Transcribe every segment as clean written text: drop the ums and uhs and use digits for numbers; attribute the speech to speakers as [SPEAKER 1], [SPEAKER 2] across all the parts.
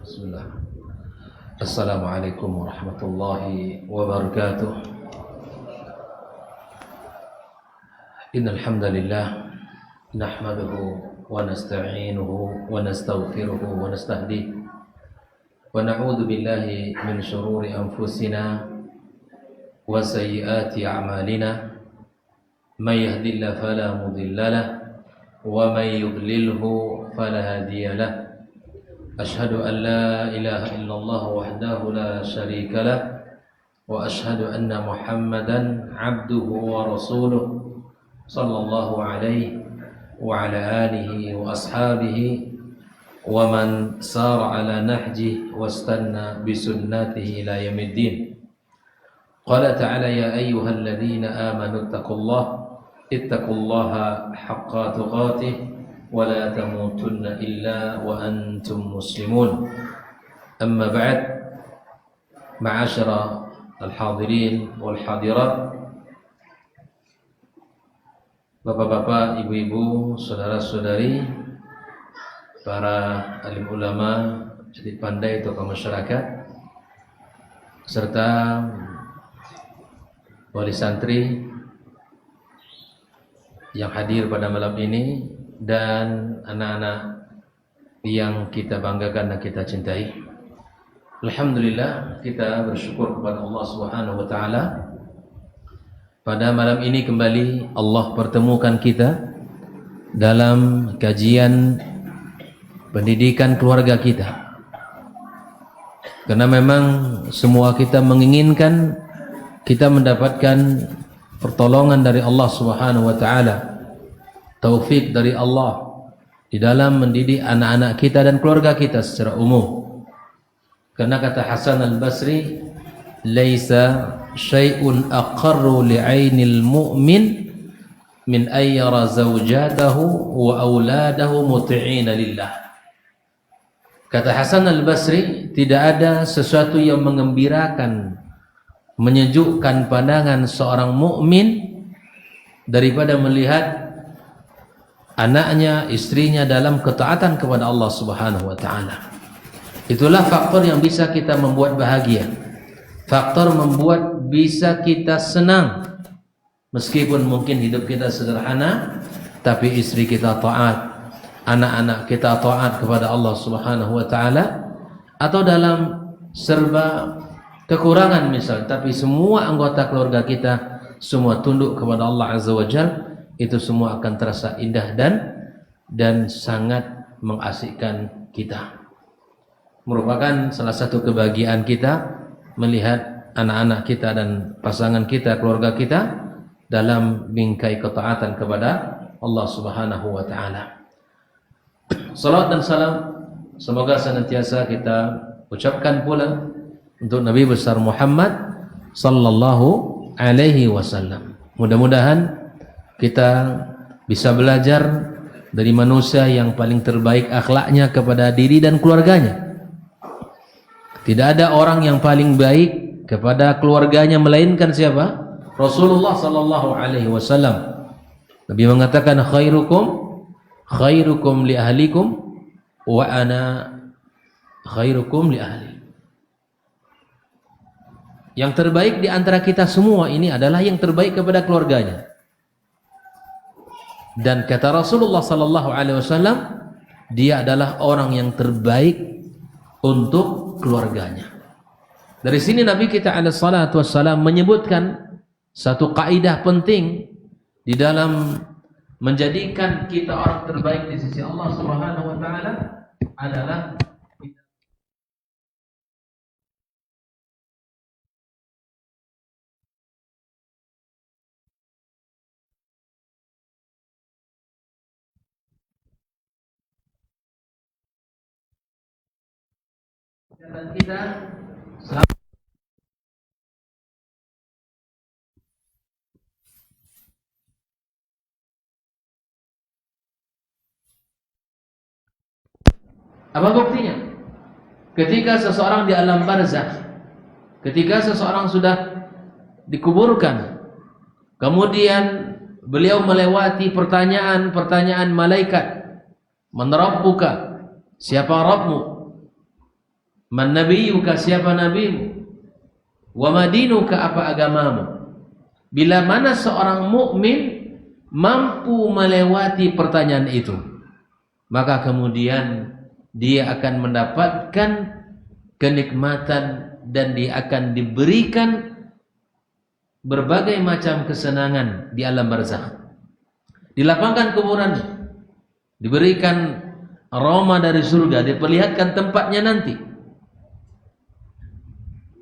[SPEAKER 1] Bismillah. Assalamualaikum warahmatullahi wabarakatuh. Innal hamdalillah nahmaduhu wa nasta'inuhu wa nastaghfiruhu wa nastahdihi wa na'udzu billahi min shururi anfusina wa sayyiati a'malina. May yahdihillahu fala mudilla lahu wa may yudlilhu fala hadiya lahu. Ashhadu an la ilaha illallah wahdahu la syarika lah wa ashhadu anna Muhammadan abduhu wa rasuluh sallallahu alaihi wa ala alihi wa ashabihi wa man sara ala nahjihi wastanna bisunnatihi ila yaumiddin. Qala ta'ala ya ayyuhalladzina amanu ittaqullaha haqqa tuqatih wa la tamutunna illa wa antum muslimun. Amma ba'd, ma'asyara al-hadirin wal hadirat, bapak-bapak, ibu-ibu, saudara-saudari, para alim ulama, jadi pandai tokoh masyarakat, serta wali santri yang hadir pada malam ini, dan anak-anak yang kita banggakan dan kita cintai. Alhamdulillah, kita bersyukur kepada Allah Subhanahu wa taala. Pada malam ini kembali Allah pertemukan kita dalam kajian pendidikan keluarga kita. Karena memang semua kita menginginkan kita mendapatkan pertolongan dari Allah Subhanahu wa taala, taufik dari Allah di dalam mendidik anak-anak kita dan keluarga kita secara umum. Karena kata Hasan al-Basri, laisa syai'un aqarru li'ainil mu'min min ayyara zawjatahu wa auladahu muti'ina lillah. Kata Hasan al-Basri, tidak ada sesuatu yang mengembirakan, menyejukkan pandangan seorang mukmin daripada melihat anaknya, istrinya dalam ketaatan kepada Allah Subhanahu wa taala. Itulah faktor yang bisa kita membuat bahagia. Faktor membuat bisa kita senang. Meskipun mungkin hidup kita sederhana, tapi istri kita taat, anak-anak kita taat kepada Allah Subhanahu wa taala, atau dalam serba kekurangan misal, tapi semua anggota keluarga kita semua tunduk kepada Allah Azza wa Jalla, itu semua akan terasa indah dan sangat mengasyikkan kita. Merupakan salah satu kebahagiaan kita melihat anak-anak kita dan pasangan kita, keluarga kita dalam bingkai ketaatan kepada Allah Subhanahu wa taala. Salawat dan salam semoga senantiasa kita ucapkan pula untuk Nabi besar Muhammad sallallahu alaihi wasallam. Mudah-mudahan kita bisa belajar dari manusia yang paling terbaik akhlaknya kepada diri dan keluarganya. Tidak ada orang yang paling baik kepada keluarganya melainkan siapa? Rasulullah sallallahu alaihi wasallam. Nabi mengatakan khairukum li ahlikum wa ana khairukum li ahli. Yang terbaik di antara kita semua ini adalah yang terbaik kepada keluarganya. Dan kata Rasulullah sallallahu alaihi wasallam, dia adalah orang yang terbaik untuk keluarganya. Dari sini Nabi kita alaihi salatu wassalam menyebutkan satu kaidah penting di dalam menjadikan kita orang terbaik di sisi Allah Subhanahu wa taala adalah dan kita apa buktinya? Ketika seseorang di alam barzakh, ketika seseorang sudah dikuburkan, kemudian beliau melewati pertanyaan-pertanyaan malaikat, man rabbuka, siapa Rabbmu? Man nabiyuka, siapa nabimu? Wa madinuka, apa agamamu? Bila mana seorang mukmin mampu melewati pertanyaan itu, maka kemudian dia akan mendapatkan kenikmatan dan dia akan diberikan berbagai macam kesenangan di alam barzakh. Dilapangkan kuburannya, diberikan aroma dari surga, diperlihatkan tempatnya nanti.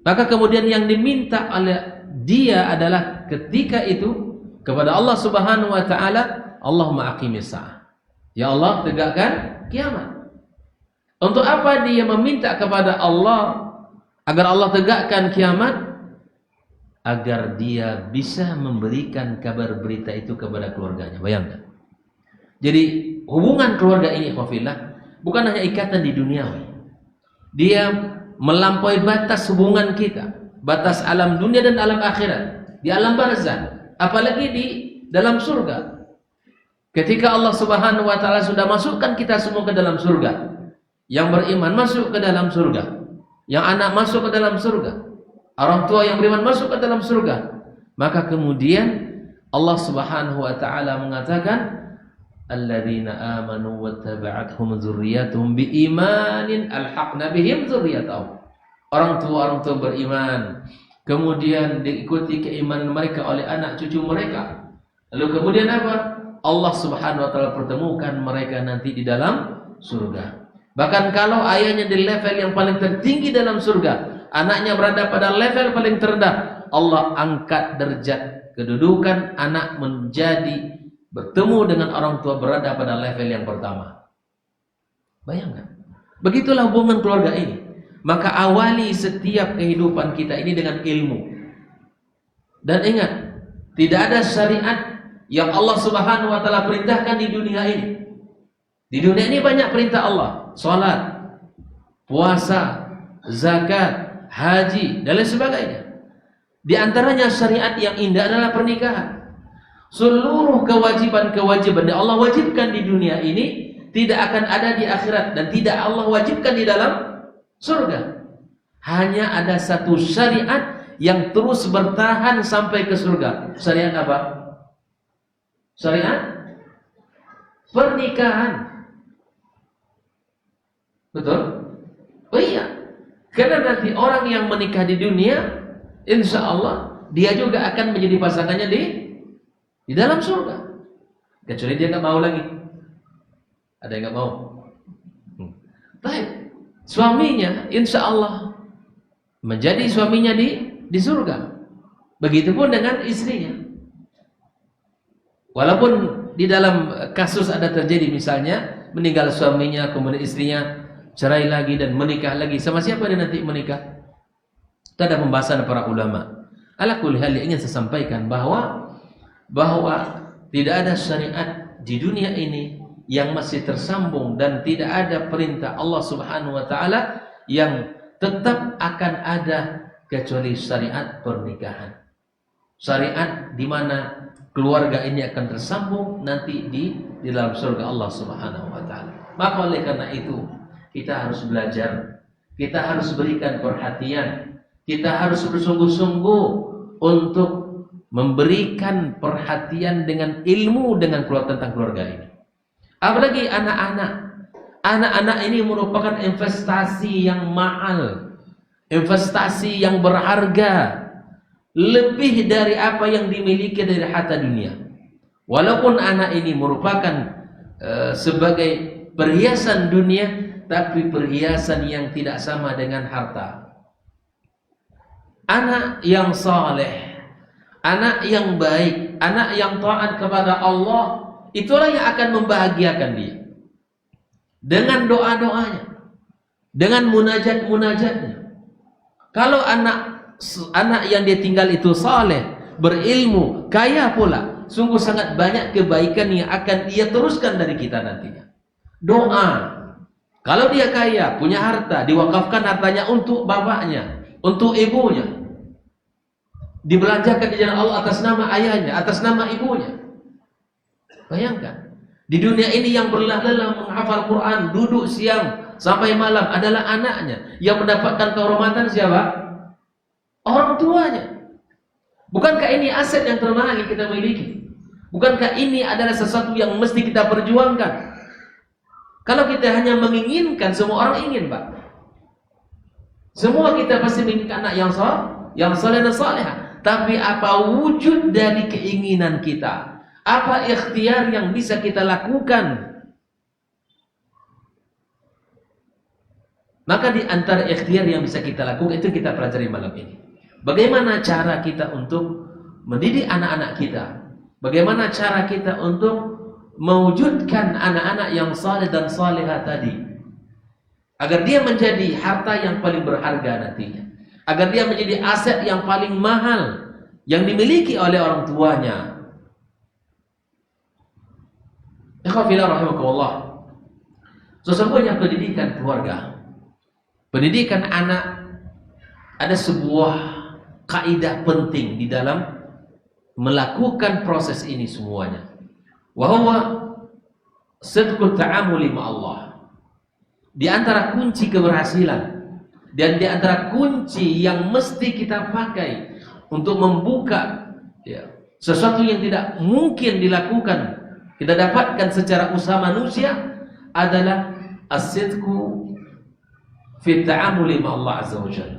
[SPEAKER 1] Maka kemudian yang diminta oleh dia adalah ketika itu kepada Allah Subhanahu wa taala, Allahumma aqimis sa'ah. Ya Allah, tegakkan kiamat. Untuk apa dia meminta kepada Allah agar Allah tegakkan kiamat? Agar dia bisa memberikan kabar berita itu kepada keluarganya. Bayangkan. Jadi hubungan keluarga ini, khafillah, bukan hanya ikatan di duniawi. Dia melampaui batas hubungan kita, batas alam dunia dan alam akhirat, di alam barzakh, apalagi di dalam surga. Ketika Allah Subhanahu wa taala sudah masukkan kita semua ke dalam surga, yang beriman masuk ke dalam surga, yang anak masuk ke dalam surga, orang tua yang beriman masuk ke dalam surga, maka kemudian Allah Subhanahu wa taala mengatakan, alladzina amanu wattaba'athum dzurriyyatuhum biimanin alhaqna bihim dzurriyyatahum. Orang tua beriman, kemudian diikuti keimanan mereka oleh anak cucu mereka. Lalu kemudian apa? Allah Subhanahu wa taala pertemukan mereka nanti di dalam surga. Bahkan kalau ayahnya di level yang paling tertinggi dalam surga, anaknya berada pada level paling terendah, Allah angkat derajat kedudukan anak menjadi bertemu dengan orang tua berada pada level yang pertama. Bayangkan. Begitulah hubungan keluarga ini. Maka awali setiap kehidupan kita ini dengan ilmu. Dan ingat, tidak ada syariat yang Allah Subhanahu wa taala perintahkan di dunia ini. Di dunia ini banyak perintah Allah, salat, puasa, zakat, haji, dan lain sebagainya. Di antaranya syariat yang indah adalah pernikahan. Seluruh kewajiban-kewajiban yang Allah wajibkan di dunia ini tidak akan ada di akhirat dan tidak Allah wajibkan di dalam surga. Hanya ada satu syariat yang terus bertahan sampai ke surga. Syariat apa? Syariat pernikahan. Betul? Oh iya. Karena nanti orang yang menikah di dunia, insya Allah dia juga akan menjadi pasangannya di dalam surga. Kecuali dia nggak mau lagi. Ada yang nggak mau? Baik. Suaminya insya Allah menjadi suaminya di surga. Begitupun dengan istrinya. Walaupun di dalam kasus ada terjadi misalnya meninggal suaminya, kemudian istrinya cerai lagi dan menikah lagi. Sama siapa dia nanti menikah? Itu ada pembahasan para ulama. Ala kulli hal ingin saya sampaikan bahwa tidak ada syariat di dunia ini yang masih tersambung dan tidak ada perintah Allah Subhanahu wa taala yang tetap akan ada kecuali syariat pernikahan. Syariat di mana keluarga ini akan tersambung nanti di dalam surga Allah Subhanahu wa taala. Maka oleh karena itu kita harus belajar, kita harus berikan perhatian, kita harus bersungguh-sungguh untuk memberikan perhatian dengan ilmu dengan tentang keluarga ini. Apalagi anak-anak. Anak-anak ini merupakan investasi yang mahal, investasi yang berharga, lebih dari apa yang dimiliki dari harta dunia. Walaupun anak ini merupakan sebagai perhiasan dunia, tapi perhiasan yang tidak sama dengan harta. Anak yang saleh, anak yang baik, anak yang taat kepada Allah, itulah yang akan membahagiakan dia. Dengan doa-doanya, dengan munajat-munajatnya. Kalau anak yang dia tinggal itu saleh, berilmu, kaya pula, sungguh sangat banyak kebaikan yang akan dia teruskan dari kita nantinya. Doa. Kalau dia kaya, punya harta, diwakafkan hartanya untuk bapaknya, untuk ibunya. Dibelanjakan di jalan Allah atas nama ayahnya, atas nama ibunya. Bayangkan, di dunia ini yang berlelah-lelah menghafal Quran, duduk siang sampai malam adalah anaknya. Yang mendapatkan kehormatan siapa? Orang tuanya. Bukankah ini aset yang termahal yang kita miliki? Bukankah ini adalah sesuatu yang mesti kita perjuangkan? Kalau kita hanya menginginkan, semua orang ingin, Pak. Semua kita pasti menginginkan anak yang saleh dan salehah. Tapi apa wujud dari keinginan kita? Apa ikhtiar yang bisa kita lakukan? Maka di antara ikhtiar yang bisa kita lakukan itu kita pelajari malam ini. Bagaimana cara kita untuk mendidik anak-anak kita? Bagaimana cara kita untuk mewujudkan anak-anak yang saleh dan salehah tadi? Agar dia menjadi harta yang paling berharga nantinya. Agar dia menjadi aset yang paling mahal yang dimiliki oleh orang tuanya. Ikhwafillah rahimakumullah. Sesungguhnya pendidikan keluarga, pendidikan anak ada sebuah kaidah penting di dalam melakukan proses ini semuanya. Wa huwa sidqut ta'amuli ma'allah. Di antara kunci keberhasilan dan di antara kunci yang mesti kita pakai untuk membuka sesuatu yang tidak mungkin dilakukan, kita dapatkan secara usaha manusia adalah as-sidqu fi ta'amuli ma'allah azza wa jalla.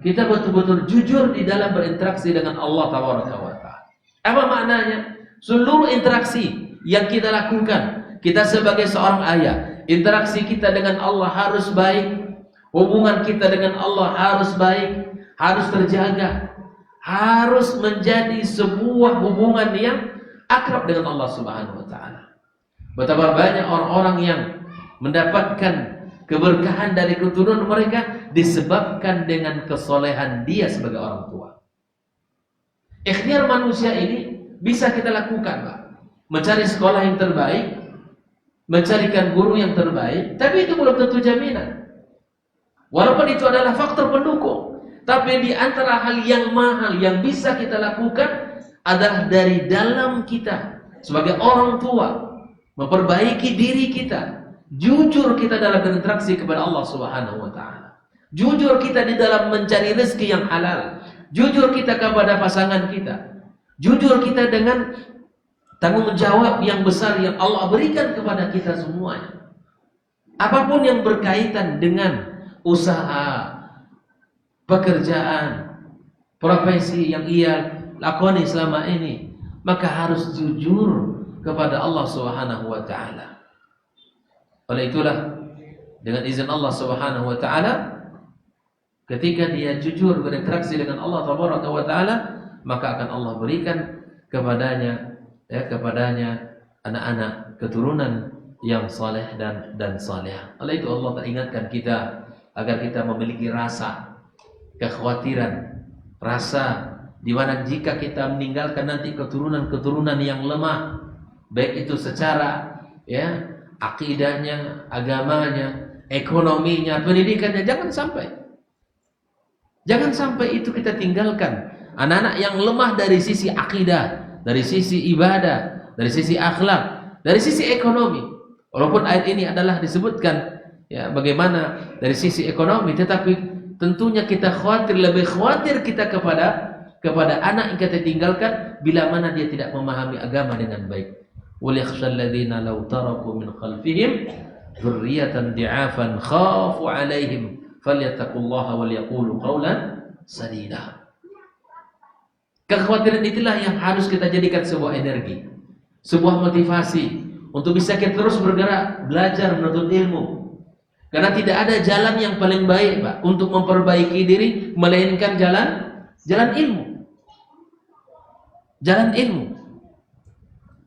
[SPEAKER 1] Kita betul-betul jujur di dalam berinteraksi dengan Allah tabaraka wa ta'ala. Apa maknanya? Seluruh interaksi yang kita lakukan, kita sebagai seorang ayah, interaksi kita dengan Allah harus baik. Hubungan kita dengan Allah harus baik, harus terjaga, harus menjadi sebuah hubungan yang akrab dengan Allah Subhanahu wa taala. Betapa banyak orang-orang yang mendapatkan keberkahan dari keturunan mereka disebabkan dengan kesolehan dia sebagai orang tua. Ikhtiar manusia ini bisa kita lakukan, Pak. Mencari sekolah yang terbaik, mencarikan guru yang terbaik, tapi itu belum tentu jaminan. Walaupun itu adalah faktor pendukung, tapi di antara hal yang mahal yang bisa kita lakukan adalah dari dalam kita sebagai orang tua, memperbaiki diri kita, jujur kita dalam berinteraksi kepada Allah Subhanahu wa taala. Jujur kita di dalam mencari rezeki yang halal, jujur kita kepada pasangan kita, jujur kita dengan tanggung jawab yang besar yang Allah berikan kepada kita semuanya. Apapun yang berkaitan dengan usaha, pekerjaan, profesi yang ia lakoni selama ini, maka harus jujur kepada Allah Subhanahu wa taala. Oleh itulah dengan izin Allah Subhanahu wa taala, ketika dia jujur berinteraksi dengan Allah Tabaraka wa taala, maka akan Allah berikan kepadanya anak-anak keturunan yang saleh dan saleh. Oleh itu Allah teringatkan kita agar kita memiliki rasa kekhawatiran, rasa di mana jika kita meninggalkan nanti keturunan-keturunan yang lemah, baik itu secara akidahnya, agamanya, ekonominya, pendidikannya, jangan sampai itu kita tinggalkan. Anak-anak yang lemah dari sisi akidah, dari sisi ibadah, dari sisi akhlak, dari sisi ekonomi. Walaupun ayat ini adalah disebutkan bagaimana dari sisi ekonomi, tetapi tentunya kita lebih khawatir kita kepada anak yang kita tinggalkan bila mana dia tidak memahami agama dengan baik. وَلْيَخْشَى الَّذِينَ لَوْ تَرَكُوا مِنْ خَلْفِهِمْ ذُرِّيَّةً ضِعَافًا خَافُوا عَلَيْهِمْ فَلْيَتَّقُوا اللَّهَ وَلْيَقُولُوا قَوْلًا سَدِيدًا. Kekhawatiran itulah yang harus kita jadikan sebuah energi, sebuah motivasi untuk bisa kita terus bergerak, belajar, menuntut ilmu. Karena tidak ada jalan yang paling baik, Pak, untuk memperbaiki diri melainkan jalan ilmu. Jalan ilmu.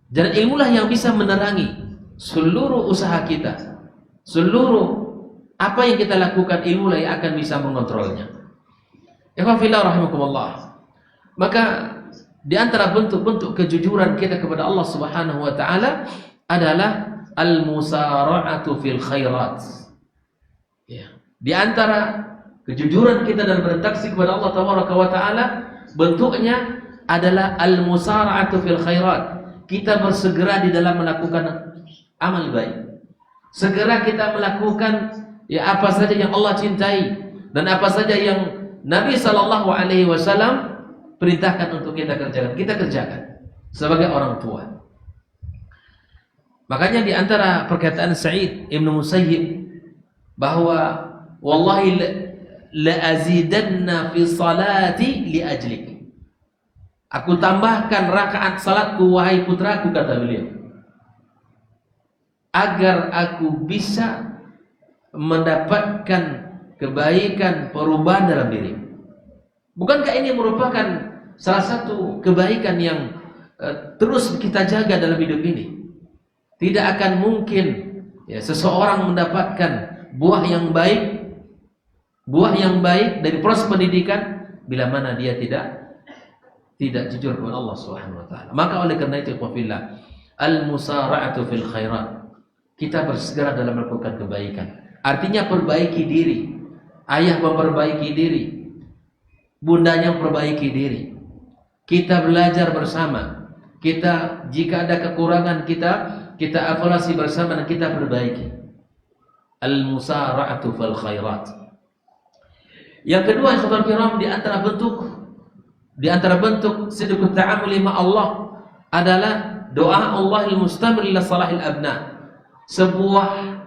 [SPEAKER 1] Jalan ilmulah yang bisa menerangi seluruh usaha kita. Seluruh apa yang kita lakukan, ilmulah yang akan bisa mengontrolnya. Ikhwafillah rahimakumullah. Maka di antara bentuk-bentuk kejujuran kita kepada Allah Subhanahu wa taala adalah al-musara'atu fil khairat. Di antara kejujuran kita dalam berinteraksi kepada Allah Tabaraka wa taala, bentuknya adalah al-musara'atu fil khairat. Kita bersegera di dalam melakukan amal baik. Segera kita melakukan ya apa saja yang Allah cintai dan apa saja yang Nabi sallallahu alaihi wasallam perintahkan untuk kita kerjakan sebagai orang tua. Makanya di antara perkataan Sa'id Ibn Musayyib bahwa wallahi la azidanna fi salati li ajlik. Aku tambahkan rakaat salatku wahai putraku, kata beliau, agar aku bisa mendapatkan kebaikan perubahan dalam diri. Bukankah ini merupakan salah satu kebaikan yang terus kita jaga dalam hidup ini? Tidak akan mungkin ya, seseorang mendapatkan buah yang baik dari proses pendidikan bila mana dia tidak jujur kepada Allah Subhanahu wa taala. Maka oleh karena itu fillah, al-musara'atu fil khairat. Kita bersegera dalam melakukan kebaikan. Artinya perbaiki diri. Ayah memperbaiki diri. Bundanya memperbaiki diri. Kita belajar bersama. Kita jika ada kekurangan kita evaluasi bersama dan kita perbaiki. Al-musara'atu fil khairat. Yang kedua, saudara kiram, di antara bentuk sidqut ta'amul ma Allah adalah doa Allahil mustamir ila salahil abna. Sebuah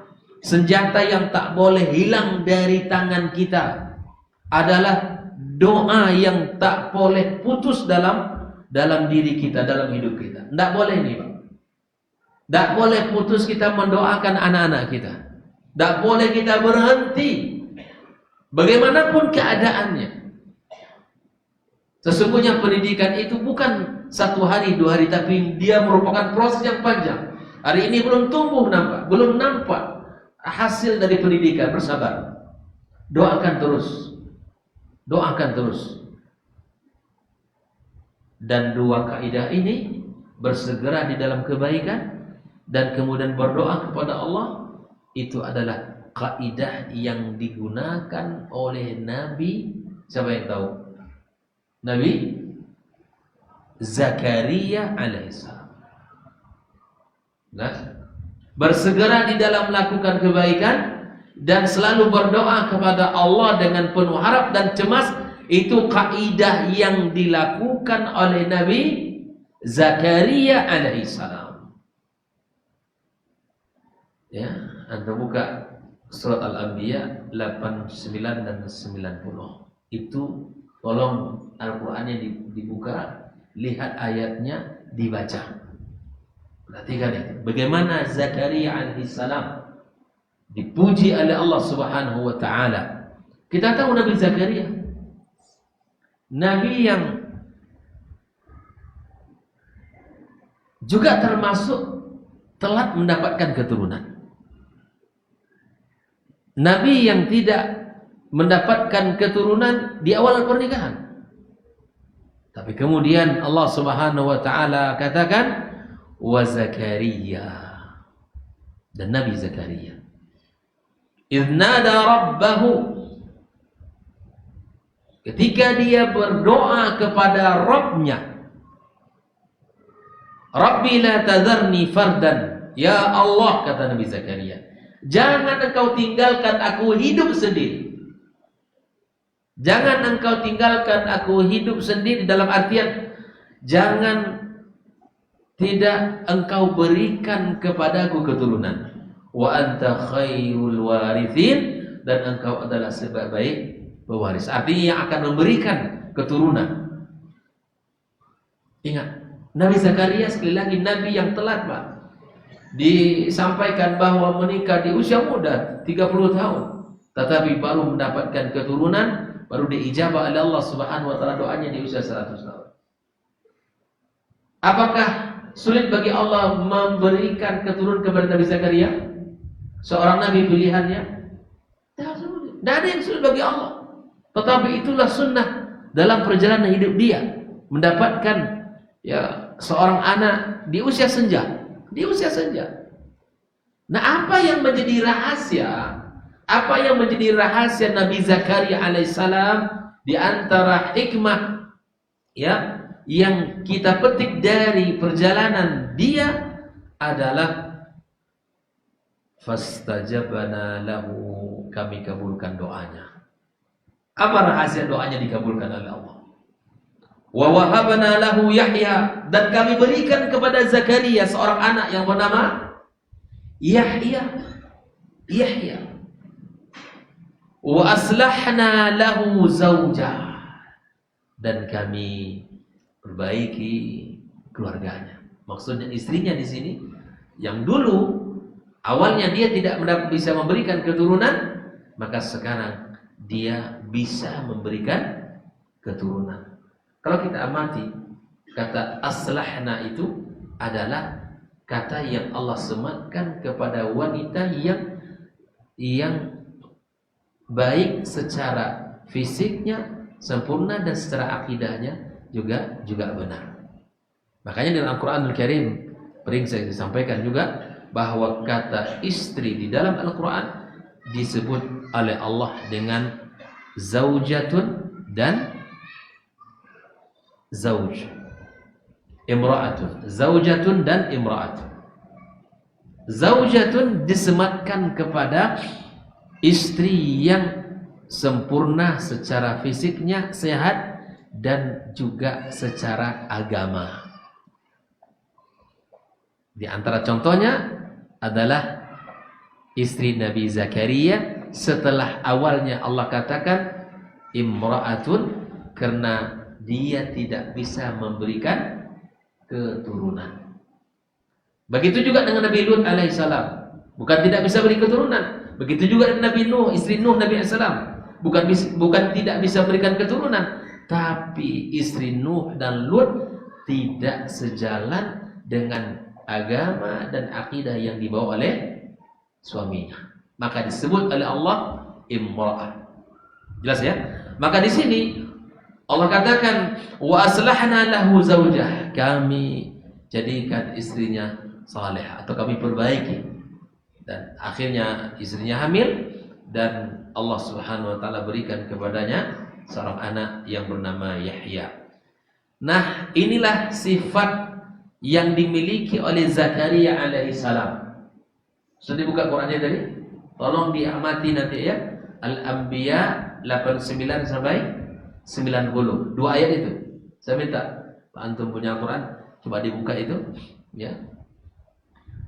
[SPEAKER 1] senjata yang tak boleh hilang dari tangan kita adalah doa yang tak boleh putus dalam diri kita, dalam hidup kita. Tidak boleh ini, Pak. Tidak boleh putus kita mendoakan anak-anak kita. Tidak boleh kita berhenti bagaimanapun keadaannya. Sesungguhnya pendidikan itu bukan 1 hari 2 hari, tapi dia merupakan proses yang panjang. Hari ini belum tumbuh nampak, belum nampak hasil dari pendidikan. Bersabar, doakan terus. Dan 2 kaidah ini, bersegera di dalam kebaikan dan kemudian berdoa kepada Allah, itu adalah kaidah yang digunakan oleh Nabi. Siapa yang tahu? Nabi Zakaria alaihissalam. Nah, bersegera di dalam melakukan kebaikan dan selalu berdoa kepada Allah dengan penuh harap dan cemas. Itu kaidah yang dilakukan oleh Nabi Zakaria alaihissalam. Ya, Anda buka surat Al-Anbiya 89 dan 90. Itu tolong Al-Qur'annya dibuka, lihat ayatnya, dibaca. Perhatikan itu. Bagaimana Zakaria alaihissalam dipuji oleh Allah Subhanahu wa taala. Kita tahu Nabi Zakaria, nabi yang juga termasuk telat mendapatkan keturunan. Nabi yang tidak mendapatkan keturunan di awal pernikahan. Tapi kemudian Allah Subhanahu wa taala katakan wa Zakaria, dan Nabi Zakaria idz nada rabbahu, ketika dia berdoa kepada Rabbnya, Rabbi la tadharni fardan, ya Allah, kata Nabi Zakaria, jangan engkau tinggalkan aku hidup sendiri. Jangan engkau tinggalkan aku hidup sendiri, dalam artian jangan tidak engkau berikan kepadaku keturunan. Wa anta khairul warithin, dan engkau adalah sebaik pewaris. Artinya yang akan memberikan keturunan. Ingat, Nabi Zakaria sekali lagi nabi yang telat, Pak. Disampaikan bahwa menikah di usia muda 30 tahun, tetapi baru mendapatkan keturunan, baru diijabah oleh Allah Subhanahu wa taala doanya di usia 100 tahun. Apakah sulit bagi Allah memberikan keturunan kepada Nabi Zakaria, seorang nabi pilihannya? Tidak ada yang sulit bagi Allah. Tetapi itulah sunnah dalam perjalanan hidup dia, mendapatkan ya seorang anak di usia senja. Nah, apa yang menjadi rahasia? Apa yang menjadi rahasia Nabi Zakaria alaihissalam di antara hikmah ya yang kita petik dari perjalanan dia adalah fastajabna lahu, kami kabulkan doanya. Apa rahasia doanya dikabulkan oleh Allah? Wa wahabna lahu Yahya, dan kami berikan kepada Zakaria seorang anak yang bernama Yahya. Wa aslahna lahu zawjah, dan kami perbaiki keluarganya. Maksudnya istrinya di sini yang dulu awalnya dia tidak bisa memberikan keturunan, maka sekarang dia bisa memberikan keturunan. Kalau kita amati kata aslahna itu adalah kata yang Allah sematkan kepada wanita yang baik secara fisiknya sempurna dan secara akidahnya juga benar. Makanya dalam Al-Qur'anul Karim sering saya disampaikan juga bahwa kata istri di dalam Al-Qur'an disebut oleh Allah dengan zaujatun dan zauj. Imra'atun, zaujatun dan imra'atun. Zaujatun disematkan kepada istri yang sempurna secara fisiknya, sehat, dan juga secara agama. Di antara contohnya adalah istri Nabi Zakaria setelah awalnya Allah katakan imra'atun karena dia tidak bisa memberikan keturunan. Begitu juga dengan Nabi Lut alaihissalam, bukan tidak bisa beri keturunan. Begitu juga dengan Nabi Nuh, istri Nuh Nabi alaihissalam, bukan tidak bisa berikan keturunan, tapi istri Nuh dan Lut tidak sejalan dengan agama dan akidah yang dibawa oleh suaminya. Maka disebut oleh Allah imra'ah. Jelas ya? Maka di sini Allah katakan wa aslahna lahu zaujah, kami jadikan istrinya saleh atau kami perbaiki, dan akhirnya istrinya hamil dan Allah Subhanahu wa taala berikan kepadanya seorang anak yang bernama Yahya. Nah, inilah sifat yang dimiliki oleh Zakaria alaihissalam. Sudah dibuka Qurannya tadi? Tolong diamati nanti ya. Al-Anbiya 89 sampai 90. 2 ayat itu. Saya minta Pak Antum punya Quran, coba dibuka itu, ya.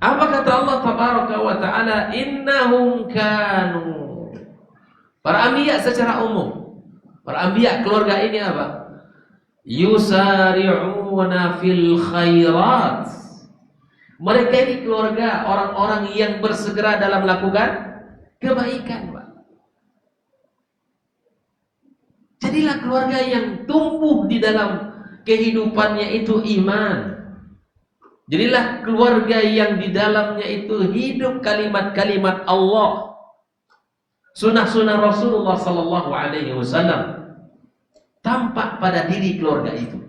[SPEAKER 1] Apa kata Allah tabaraka wa taala? Innahum kanu. Para anbiya secara umum. Para anbiya keluarga ini apa? Yusari'una fil khairat. Mereka ini keluarga orang-orang yang bersegera dalam melakukan kebaikan, Pak. Jadilah keluarga yang tumbuh di dalam kehidupannya itu iman. Jadilah keluarga yang di dalamnya itu hidup kalimat-kalimat Allah, sunnah-sunnah Rasulullah sallallahu alaihi wasallam tampak pada diri keluarga itu.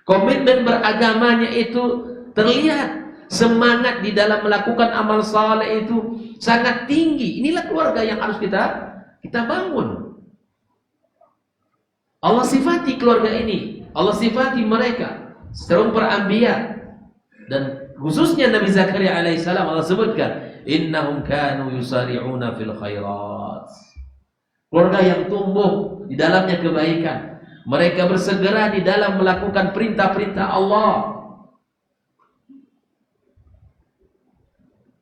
[SPEAKER 1] Komitmen beragamanya itu terlihat, semangat di dalam melakukan amal saleh itu sangat tinggi. Inilah keluarga yang harus kita bangun. Allah sifati keluarga ini, Allah sifati mereka secara para anbiya, dan khususnya Nabi Zakaria alaihissalam Allah sebutkan innahum kanu yusari'una fil khairat. Keluarga yang tumbuh di dalamnya kebaikan, mereka bersegera di dalam melakukan perintah-perintah Allah.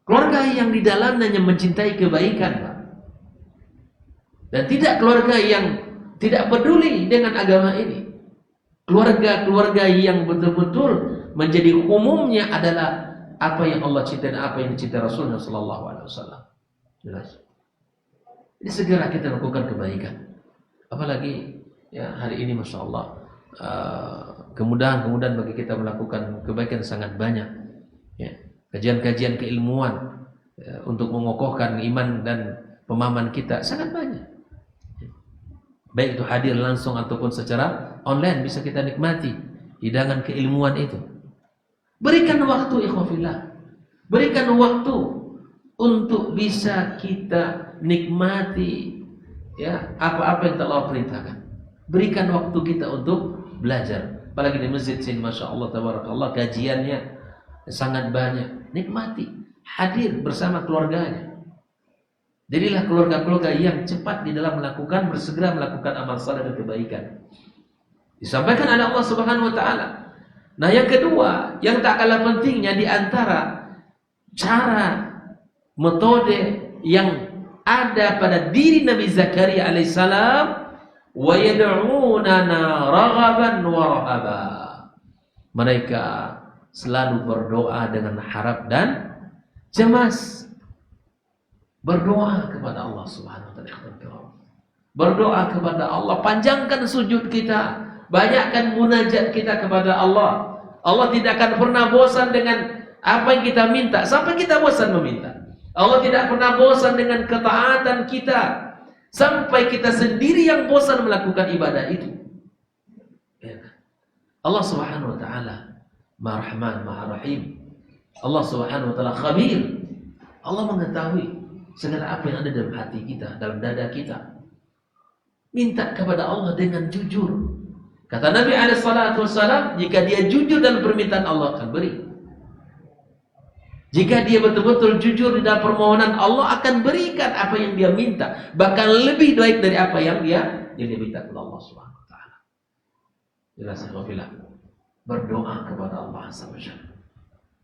[SPEAKER 1] Keluarga yang di dalamnya mencintai kebaikan, Pak. Dan tidak keluarga yang tidak peduli dengan agama ini. Keluarga-keluarga yang betul-betul menjadi umumnya adalah apa yang Allah cintai dan apa yang dicintai Rasulullah sallallahu alaihi wasallam. Jelas. Jadi segera kita lakukan kebaikan. Apalagi ya hari ini Masya Allah, kemudahan bagi kita melakukan kebaikan sangat banyak. Ya, kajian-kajian keilmuan untuk mengokohkan iman dan pemahaman kita sangat banyak. Baik itu hadir langsung ataupun secara online bisa kita nikmati hidangan keilmuan itu. Berikan waktu ikhwafillah. Berikan waktu untuk bisa kita nikmati ya apa-apa yang Allah perintahkan. Berikan waktu kita untuk belajar. Apalagi di masjid sini Masya Allah tabarakallah kajiannya sangat banyak. Nikmati, hadir bersama keluarganya. Jadilah keluarga-keluarga yang cepat di dalam bersegera melakukan amal saleh dan kebaikan. Disampaikan oleh Allah Subhanahu wa taala. Nah, yang kedua, yang tak kalah pentingnya di antara cara metode yang ada pada diri Nabi Zakaria alaihissalam, wa yad'unana raghaban wa rahaba. Mereka selalu berdoa dengan harap dan cemas. Berdoa kepada Allah Subhanahu wa taala. Berdoa kepada Allah, panjangkan sujud kita, banyakkan munajat kita kepada Allah. Allah tidak akan pernah bosan dengan apa yang kita minta sampai kita bosan meminta. Allah tidak pernah bosan dengan ketaatan kita sampai kita sendiri yang bosan melakukan ibadah itu. Allah Subhanahu wa taala Maha Rahman, Maha Rahim. Allah Subhanahu wa taala Khabir. Allah mengetahui segala apa yang ada dalam hati kita, dalam dada kita. Minta kepada Allah dengan jujur. Kata Nabi SAW, jika dia jujur dalam permintaan, Allah akan beri. Jika dia betul-betul jujur di dalam permohonan, Allah akan berikan apa yang dia minta, bahkan lebih baik dari apa yang dia minta kepada Allah Subhanahu wa taala. Jelas ya, berdoa kepada Allah SWT.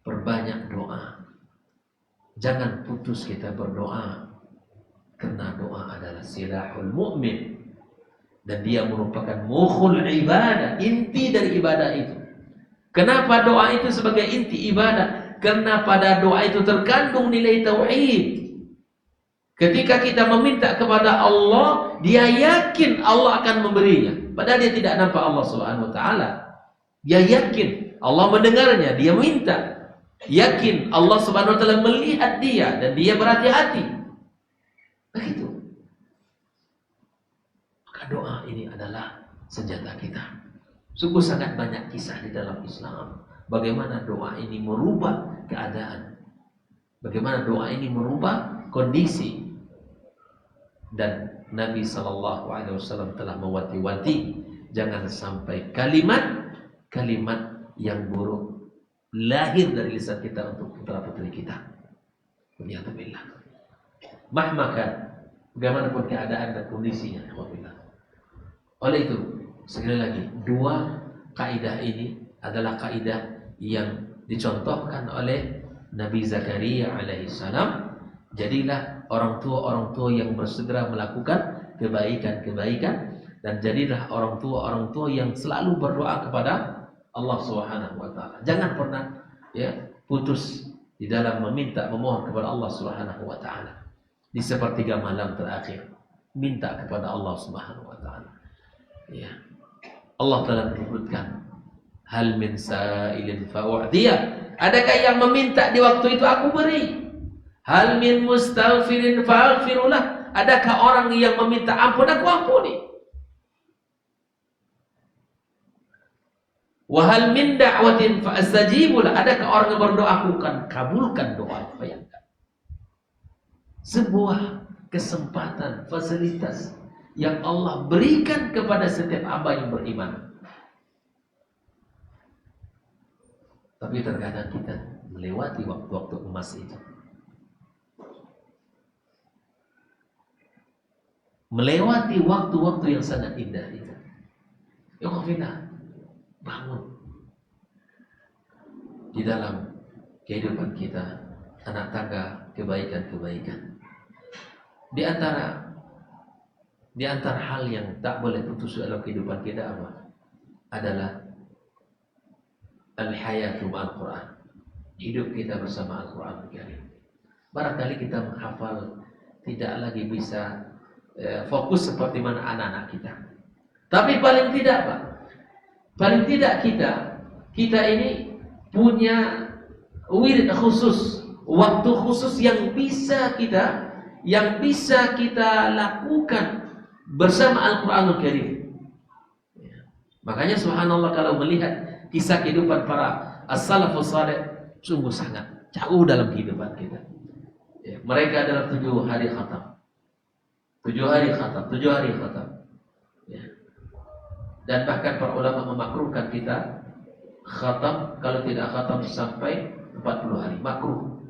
[SPEAKER 1] Perbanyak doa. Jangan putus kita berdoa, karena doa adalah silahul mu'min, dan dia merupakan mukhul ibadah, inti dari ibadah itu. Kenapa doa itu sebagai inti ibadah? Karena pada doa itu terkandung nilai tauhid. Ketika kita meminta kepada Allah, dia yakin Allah akan memberinya, padahal dia tidak nampak Allah Subhanahu wa taala. Dia yakin Allah mendengarnya, dia minta. Yakin Allah Subhanahu wa taala melihat dia dan dia berhati-hati. Begitu. Maka doa ini adalah senjata kita. Sungguh sangat banyak kisah di dalam Islam bagaimana doa ini merubah keadaan. Bagaimana doa ini merubah kondisi. Dan Nabi sallallahu alaihi wasallam telah mewanti-wanti jangan sampai kalimat yang buruk lahir dari lisan kita untuk putra-putri kita. Waliyadzubillah. Mahmakan, bagaimanapun keadaan dan kondisinya. Oleh itu, sekali lagi, dua kaidah ini adalah kaidah yang dicontohkan oleh Nabi Zakaria alaihissalam. Jadilah orang tua yang bersegera melakukan kebaikan-kebaikan, dan jadilah orang tua yang selalu berdoa kepada Allah Subhanahu wa taala. Jangan pernah putus di dalam memohon kepada Allah Subhanahu wa taala. Di sepertiga malam terakhir, minta kepada Allah Subhanahu wa taala. Ya. Allah telah menyebutkan, hal min sa'ilin fa'u'diyah. Adakah yang meminta di waktu itu aku beri? Hal min mustaghfirin fa'aghfirulah. Adakah orang yang meminta ampun aku ampuni? Wahal min da'watin fa'astajibul. Adakah orang yang berdoa, aku akan kabulkan doa. Bayangkan. Sebuah kesempatan, fasilitas yang Allah berikan kepada setiap hamba yang beriman. Tapi terkadang kita melewati waktu-waktu emas itu. Melewati waktu-waktu yang sangat indah itu. Ya Allah, bangun di dalam kehidupan kita, anak tangga, kebaikan-kebaikan. Di antara hal yang tak boleh putus dalam kehidupan kita apa? Adalah al-hayatu ma'al Quran. Hidup kita bersama Al-Quran. Barangkali kita menghafal tidak lagi bisa fokus seperti mana anak-anak kita. Tapi paling tidak Pak, paling tidak kita ini punya wirid khusus, waktu khusus yang bisa kita lakukan bersama Al-Quranul Karim. Makanya subhanallah, kalau melihat kisah kehidupan para as-salafus saleh, sungguh sangat jauh dalam kehidupan kita. Mereka adalah 7 hari khatam. 7 hari khatam. Dan bahkan para ulama memakruhkan kita khatam, kalau tidak khatam sampai 40 hari, makruh.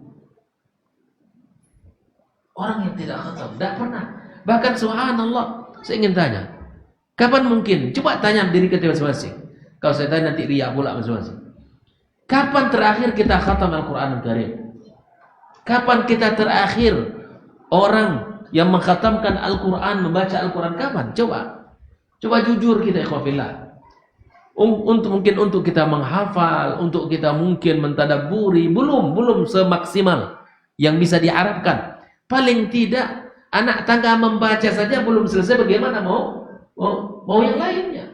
[SPEAKER 1] Orang yang tidak khatam, tidak pernah. Bahkan subhanallah, saya ingin tanya, kapan mungkin? Coba tanya diri kita masing-masing. Kalau saya tanya nanti riak pula masing-masing. Kapan terakhir kita khatam Al-Quran Al-Karim? Kapan kita terakhir orang yang mengkhatamkan Al-Quran, membaca Al-Quran? Kapan? Coba jujur kita, ikhwafillah. Mungkin untuk kita menghafal, untuk kita mungkin mentadaburi, belum semaksimal yang bisa diharapkan. Paling tidak anak tangga membaca saja belum selesai, bagaimana mau yang lainnya,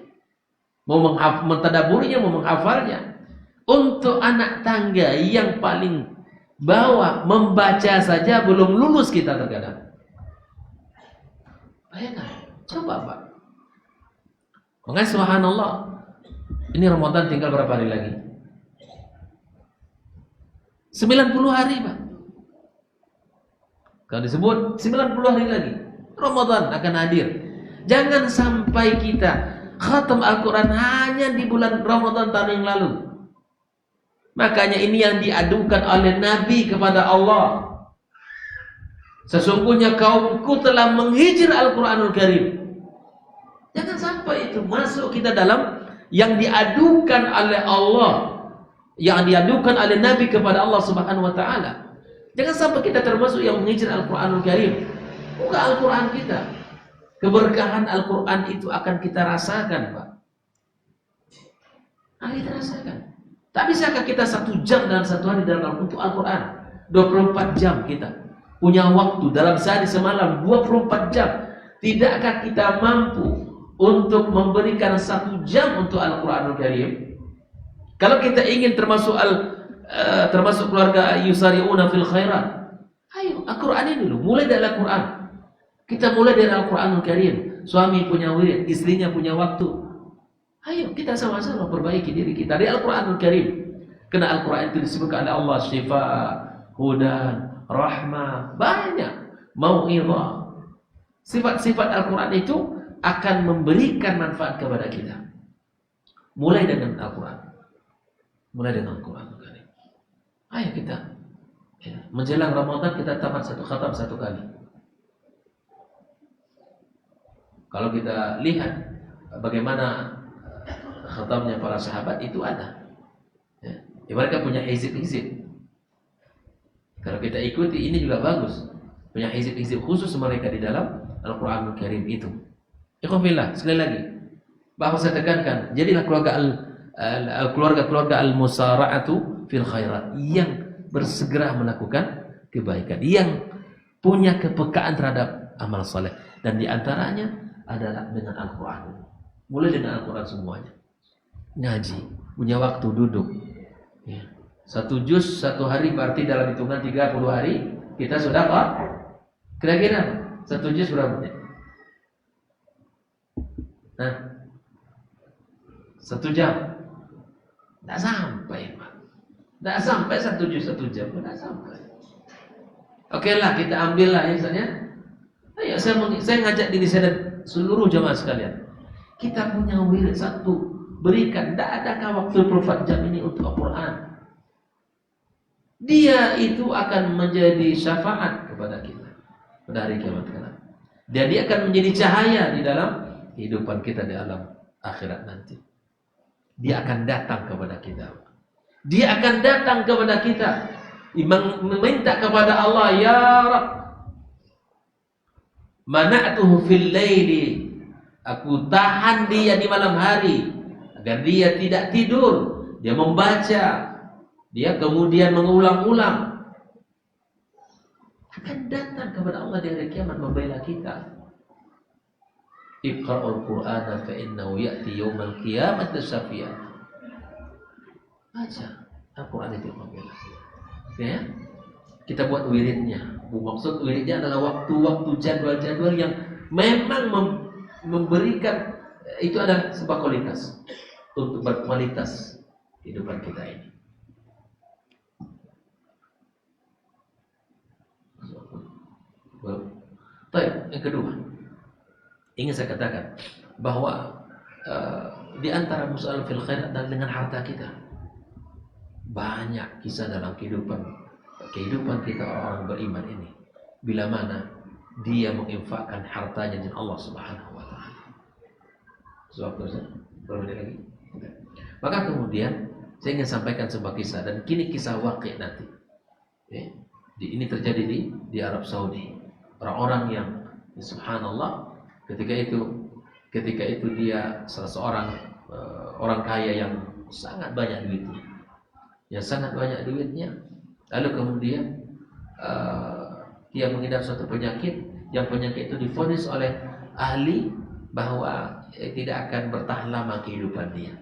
[SPEAKER 1] mau mentadaburinya, mau menghafalnya. Untuk anak tangga yang paling bawah membaca saja belum lulus kita terkadang. Bayangkan, coba Pak. Makanya subhanallah, ini Ramadan tinggal berapa hari lagi? 90 hari Pak. Kalau disebut 90 hari lagi Ramadan akan hadir. Jangan sampai kita khatam Al-Quran hanya di bulan Ramadan tahun yang lalu. Makanya ini yang diadukan oleh Nabi kepada Allah. Sesungguhnya kaumku telah menghijr Al-Quranul Karim. Jangan sampai itu masuk kita dalam yang diadukan oleh Allah, yang diadukan oleh Nabi kepada Allah Subhanahu wa taala. Jangan sampai kita termasuk yang menghijr Al-Quranul Karim. Buka Al-Quran kita. Keberkahan Al-Quran itu akan kita rasakan, Pak. Akan kita rasakan. Tak bisakah kita 1 jam dalam 1 hari dalam untuk Al-Quran? 24 jam kita punya waktu dalam sehari semalam 24 jam. Tidakkah kita mampu untuk memberikan 1 jam untuk Al-Quranul Karim? Kalau kita ingin termasuk keluarga yusari'una fil khairat, ayo Al-Quran ini dulu, mulai dari Al-Quran. Kita mulai dari Al-Quranul Karim. Suami punya wirid, istrinya punya waktu. Ayo kita sama-sama perbaiki diri kita dari Al-Quranul Karim. Karena Al-Quran itu disebutkan oleh Allah syifa, hudan, rahmah, banyak, mau'izah. Sifat-sifat Al-Quran itu akan memberikan manfaat kepada kita. Mulai dengan Al-Quran. Mulai dengan Al-Quranul Karim. Ayo kita menjelang Ramadan kita tamat khatam 1 kali. Kalau kita lihat bagaimana khatamnya para sahabat itu ada. Mereka punya hizib-hizib. Kalau kita ikuti ini juga bagus. Punya hizib-hizib khusus mereka di dalam Al-Quranul Karim itu. Ikhwafillah, sekali lagi bahwa saya tekankan, jadilah keluarga al-musara'atu fil khairat, yang bersegera melakukan kebaikan, yang punya kepekaan terhadap amal saleh, dan diantaranya adalah dengan Al-Quran. Mulai dengan Al-Quran semuanya. Ngaji, punya waktu duduk. 1 juz 1 hari berarti dalam hitungan 30 hari kita sudah apa? Kira-kira 1 juz berapa menit? 1 jam. Tidak sampai, Pak. Tidak sampai 1 juz 1 jam. Tidak sampai. Oke lah, kita ambil lah misalnya. Ayo saya ngajak diri saya dan seluruh jamaah sekalian. Kita punya wirid 1, berikan. Tidak adakah waktu 24 jam ini untuk Al-Quran? Dia itu akan menjadi syafaat kepada kita pada hari kiamat kelak. Dan dia akan menjadi cahaya di dalam kehidupan kita di alam akhirat nanti. Dia akan datang kepada kita. Dia akan datang kepada kita, meminta kepada Allah, ya Rabb, mana'tuhu fil laili, aku tahan dia di malam hari agar dia tidak tidur, dia membaca, dia kemudian mengulang-ulang. Akan datang kepada Allah di hari kiamat membela kita. Iqra'ul Qur'ana fa innahu ya'ti yaumal qiyamati syafi'an. Baca Al-Quran itu membela. Ya. Kita buat wiridnya. Maksud wiridnya adalah waktu-waktu, jadwal-jadwal yang memang memberikan, itu adalah sebuah kualitas untuk berkualitas kehidupan kita ini. Baik, yang kedua, ingin saya katakan bahwa di antara mus'al fil khair adalah dengan harta kita. Banyak kisah dalam kehidupan kita orang beriman ini. bila mana dia menginfakkan hartanya di Allah Subhanahu wa taala. Suatu berbeda lagi. Maka kemudian saya ingin sampaikan sebuah kisah, dan kini kisah wakil nanti. Ini terjadi di Arab Saudi. Orang-orang yang subhanallah ketika itu dia salah seorang orang kaya yang sangat banyak duitnya, lalu kemudian dia mengidap suatu penyakit, yang penyakit itu divonis oleh ahli bahwa tidak akan bertahan lama kehidupan dia.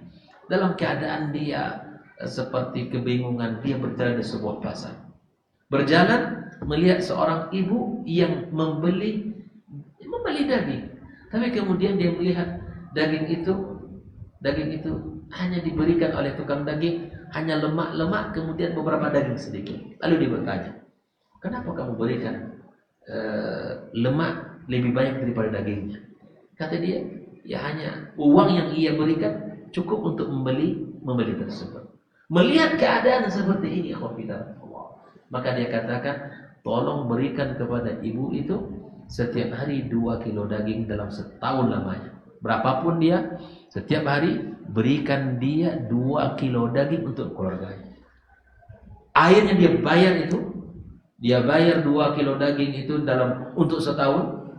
[SPEAKER 1] Dalam keadaan dia seperti kebingungan, dia berjalan di sebuah pasar. Berjalan melihat seorang ibu yang membeli daging. Tapi kemudian dia melihat daging itu hanya diberikan oleh tukang daging hanya lemak-lemak, kemudian beberapa daging sedikit. Lalu dia bertanya, kenapa kamu berikan lemak lebih banyak daripada dagingnya? Kata dia, ya hanya uang yang ia berikan cukup untuk membeli tersebut. Melihat keadaan seperti ini, maka dia katakan, tolong berikan kepada ibu itu setiap hari 2 kilo daging dalam setahun lamanya. Berapapun dia, setiap hari berikan dia 2 kilo daging untuk keluarganya. Akhirnya dia bayar 2 kilo daging itu untuk setahun.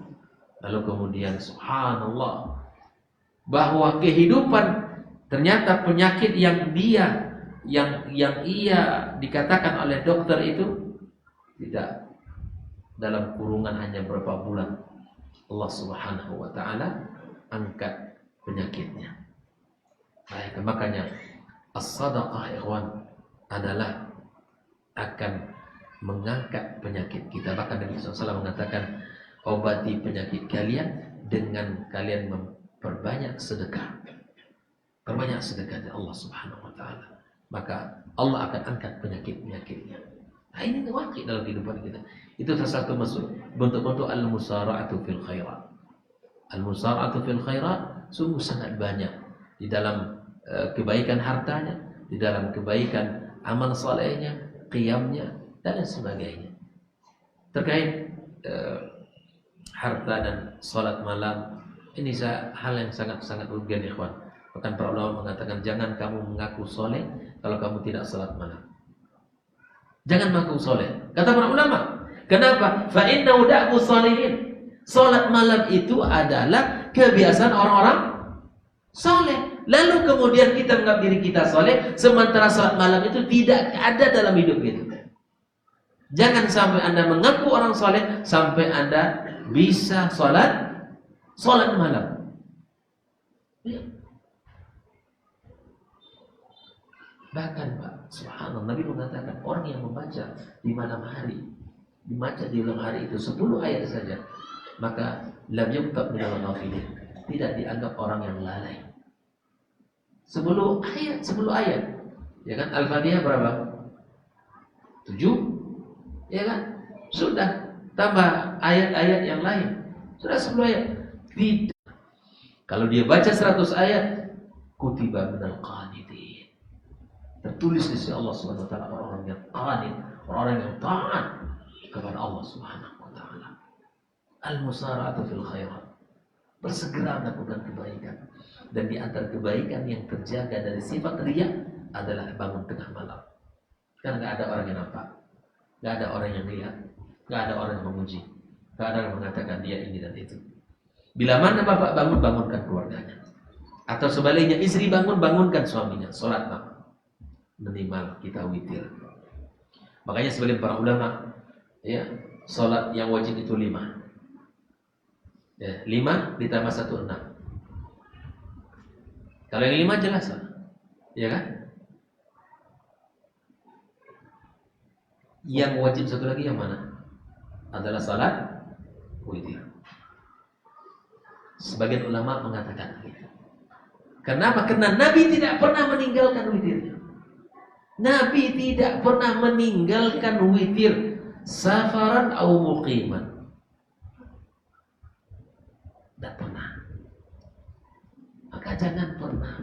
[SPEAKER 1] Lalu kemudian subhanallah, bahwa kehidupan ternyata penyakit yang ia dikatakan oleh dokter itu tidak dalam kurungan hanya berapa bulan, Allah Subhanahu wa taala angkat penyakitnya. Baik, makanya as-sadaqah ikhwan adalah akan mengangkat penyakit kita. Bahkan Nabi SAW mengatakan, obati penyakit kalian dengan kalian memperbanyak sedekah. Perbanyak sedekah dari Allah Subhanahu wa taala, maka Allah akan angkat penyakit-penyakitnya. Nah, ini wakil dalam kehidupan kita. Itu salah satu bentuk-bentuk al-musara'atu fil khairat. Al-musara'atu fil khairat sungguh sangat banyak di dalam kebaikan hartanya, di dalam kebaikan amal salehnya, qiyamnya dan lain sebagainya. Terkait harta dan salat malam, ini hal yang sangat-sangat urgen, ikhwan. Bahkan para ulama mengatakan, jangan kamu mengaku soleh kalau kamu tidak salat malam. Jangan mengaku soleh. Kata para ulama, kenapa? Fa innahu da'bu sholihin. Salat malam itu adalah kebiasaan orang-orang soleh. Lalu kemudian kita menganggap diri kita soleh, sementara salat malam itu tidak ada dalam hidup kita. Jangan sampai Anda mengaku orang soleh sampai Anda bisa salat malam. Ya. Bahkan Pak, subhanallah, Nabi mengatakan orang yang membaca di malam hari, dibaca di malam hari itu 10 ayat saja, maka lam yuktab minal ghafilin, tidak dianggap orang yang lalai. 10 ayat. Ya kan? Al-Fatihah berapa? 7. Ya kan? Sudah tambah ayat-ayat yang lain. Sudah 10 ayat. Tidak. Kalau dia baca 100 ayat, kutiba minal qanitin. Tertulis di sisi Allah Subhanahu wa taala orang-orang yang qanit, orang-orang yang taat kepada Allah Subhanahu wa taala. Al-musara'atu fil khairat. Bersegera melakukan kebaikan. Dan di antara kebaikan yang terjaga dari sifat riya adalah bangun tengah malam. Karena enggak ada orang yang nampak, enggak ada orang yang lihat, enggak ada orang yang memuji, enggak ada yang mengatakan dia ini dan itu. Bila mana bapak bangun, bangunkan keluarganya. Atau sebaliknya, istri bangunkan suaminya, salat malam. Minimal kita witir. Makanya sebagian para ulama, ya, salat yang wajib itu 5. Ya, 5 ditambah 1, 6. Kalau yang 5 jelas lah, ya kan? Yang wajib satu lagi yang mana? Adalah salat witir. Sebagian ulama mengatakan begitu. Kenapa? Karena Nabi tidak pernah meninggalkan witirnya. Nabi tidak pernah meninggalkan witir safaran atau muqiman. Tidak pernah. Maka jangan pernah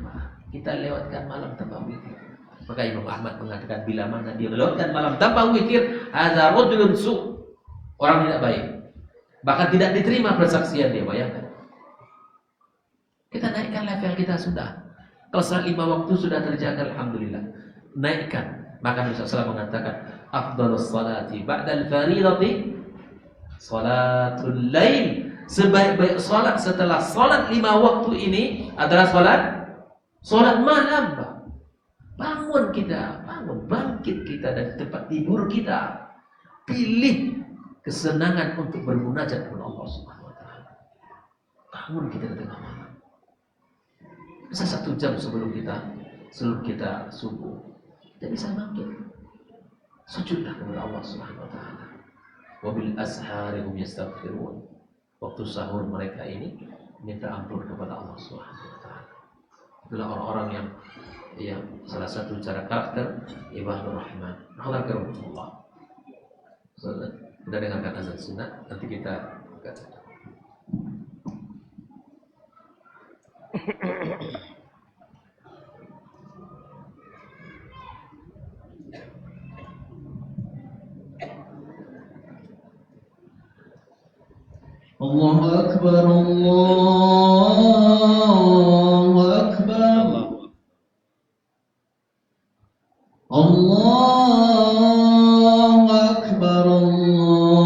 [SPEAKER 1] kita lewatkan malam tanpa witir. Maka Imam Ahmad mengatakan bila mana dia melewatkan malam tanpa witir, hadza rajulun su', orang tidak baik, bahkan tidak diterima persaksian dia. Bayangkan, kita naikkan level kita sudah. Kalau salat 5 waktu sudah terjaga, alhamdulillah, naikkan. Maka Nabi SAW mengatakan, afdhalus salati ba'dal faridati salatul lail. Sebaik-baik salat setelah salat 5 waktu ini adalah salat malam. Bangun kita, bangkit kita dari tempat tidur kita. Pilih kesenangan untuk bermunajat kepada Allah Subhanahu wa taala. Bangun kita di tengah malam. Bisa 1 jam sebelum kita subuh. Kita bisa bangkit. Sujudlah kepada Allah Subhanahu wa taala. Wa bil ashari hum yastaghfirun. Waktu sahur mereka ini minta ampun kepada Allah Subhanahu wa taala. Itulah orang-orang yang salah satu cara karakter ibadur rahman. Allah karimullah. Kita dengarkan azan sunat, nanti kita
[SPEAKER 2] Allahu Akbar, Allahu Akbar, Allahu Akbar, Allahu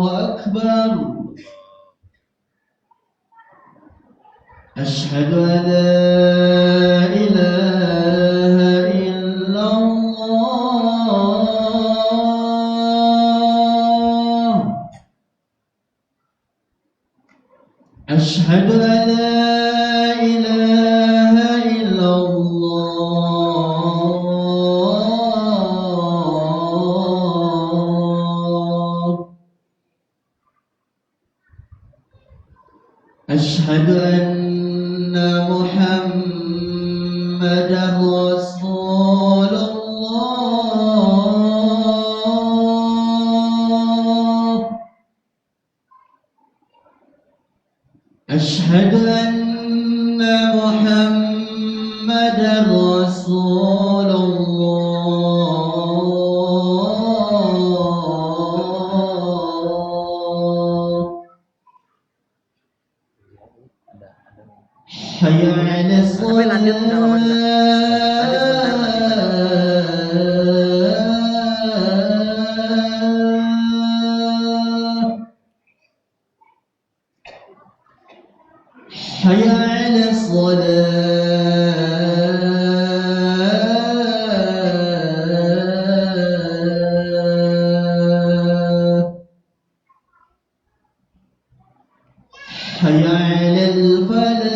[SPEAKER 2] Akbar. Asyhadu an la ilaha illallah. Asyhadu an la ilaha illallah. Asyhadu anna Muhammadar Rasulullah. Asyhadu anna Muhammadar Rasulullah. Hayya 'alas shalah. Hayya 'alas shalah. Hayya 'alal falah.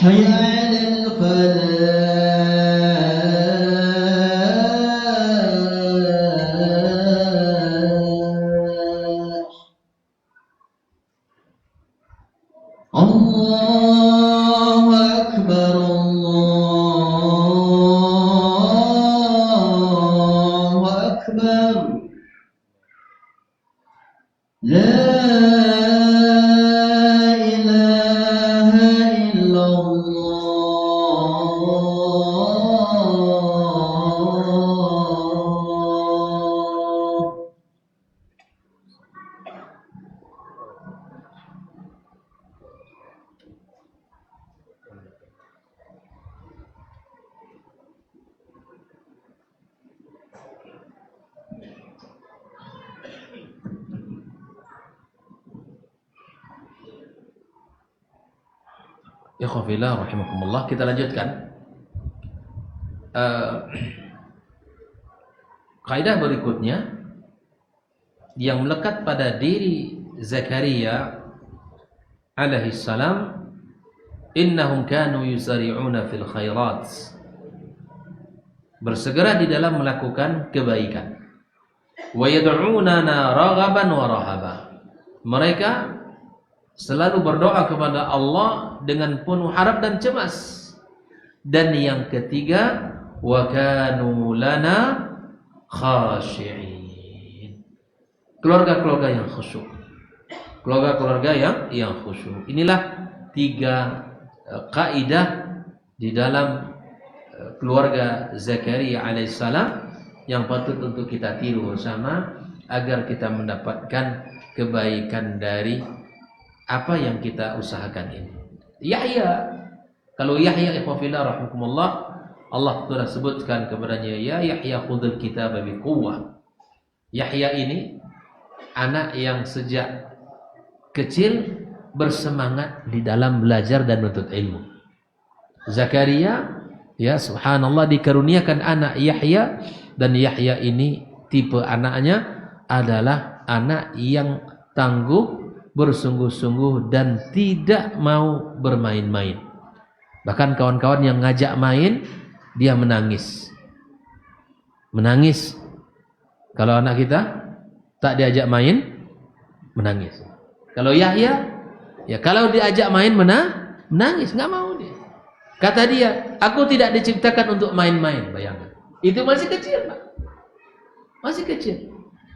[SPEAKER 2] Hayya 'alal falah. Allahu Akbar, Allahu Akbar. La ilaha illallah.
[SPEAKER 1] Ikhwafillah rahimakumullah, kita lanjutkan. Kaidah berikutnya yang melekat pada diri Zakaria alaihi salam, innahum kanu yusari'una fil khairat, bersegera di dalam melakukan kebaikan, wa yad'unana raghaban wa rahaba, mereka selalu berdoa kepada Allah dengan penuh harap dan cemas. Dan yang ketiga, wa kanu lana khashi'in, keluarga-keluarga yang khusyuk. Keluarga-keluarga yang khusyuk. Inilah 3 kaidah di dalam keluarga Zakaria alaihissalam yang patut untuk kita tiru bersama agar kita mendapatkan kebaikan dari apa yang kita usahakan ini. Yahya, kalau Yahya ikhwafillah rahimakumullah, Allah telah sebutkan kepadanya, ya Yahya khudhul kitaba biquwwah. Yahya ini anak yang sejak kecil bersemangat di dalam belajar dan menuntut ilmu. Zakaria, ya subhanallah, dikaruniakan anak Yahya, dan Yahya ini tipe anaknya adalah anak yang tangguh, bersungguh-sungguh dan tidak mau bermain-main. Bahkan kawan-kawan yang ngajak main, dia menangis. Menangis. Kalau anak kita tak diajak main, menangis. Kalau Yahya, ya kalau diajak main menangis, nggak mau dia. Kata dia, aku tidak diciptakan untuk main-main. Bayangkan, itu masih kecil, Pak. Masih kecil.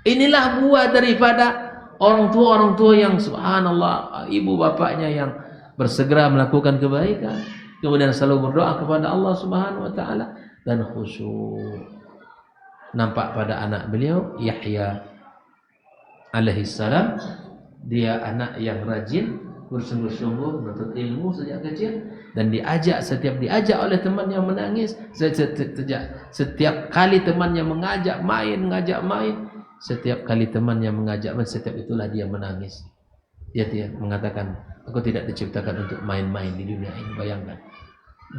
[SPEAKER 1] Inilah buah daripada orang tua yang subhanallah, ibu bapaknya yang bersegera melakukan kebaikan, kemudian selalu berdoa kepada Allah Subhanahu wa taala dan khusyuk. Nampak pada anak beliau Yahya alaihissalam, dia anak yang rajin, bersungguh-sungguh menuntut ilmu sejak kecil, dan setiap diajak oleh teman yang menangis, setiap kali temannya ngajak main, setiap kali temannya mengajak main, setiap itulah dia menangis. Dia mengatakan, aku tidak diciptakan untuk main-main di dunia ini. Bayangkan,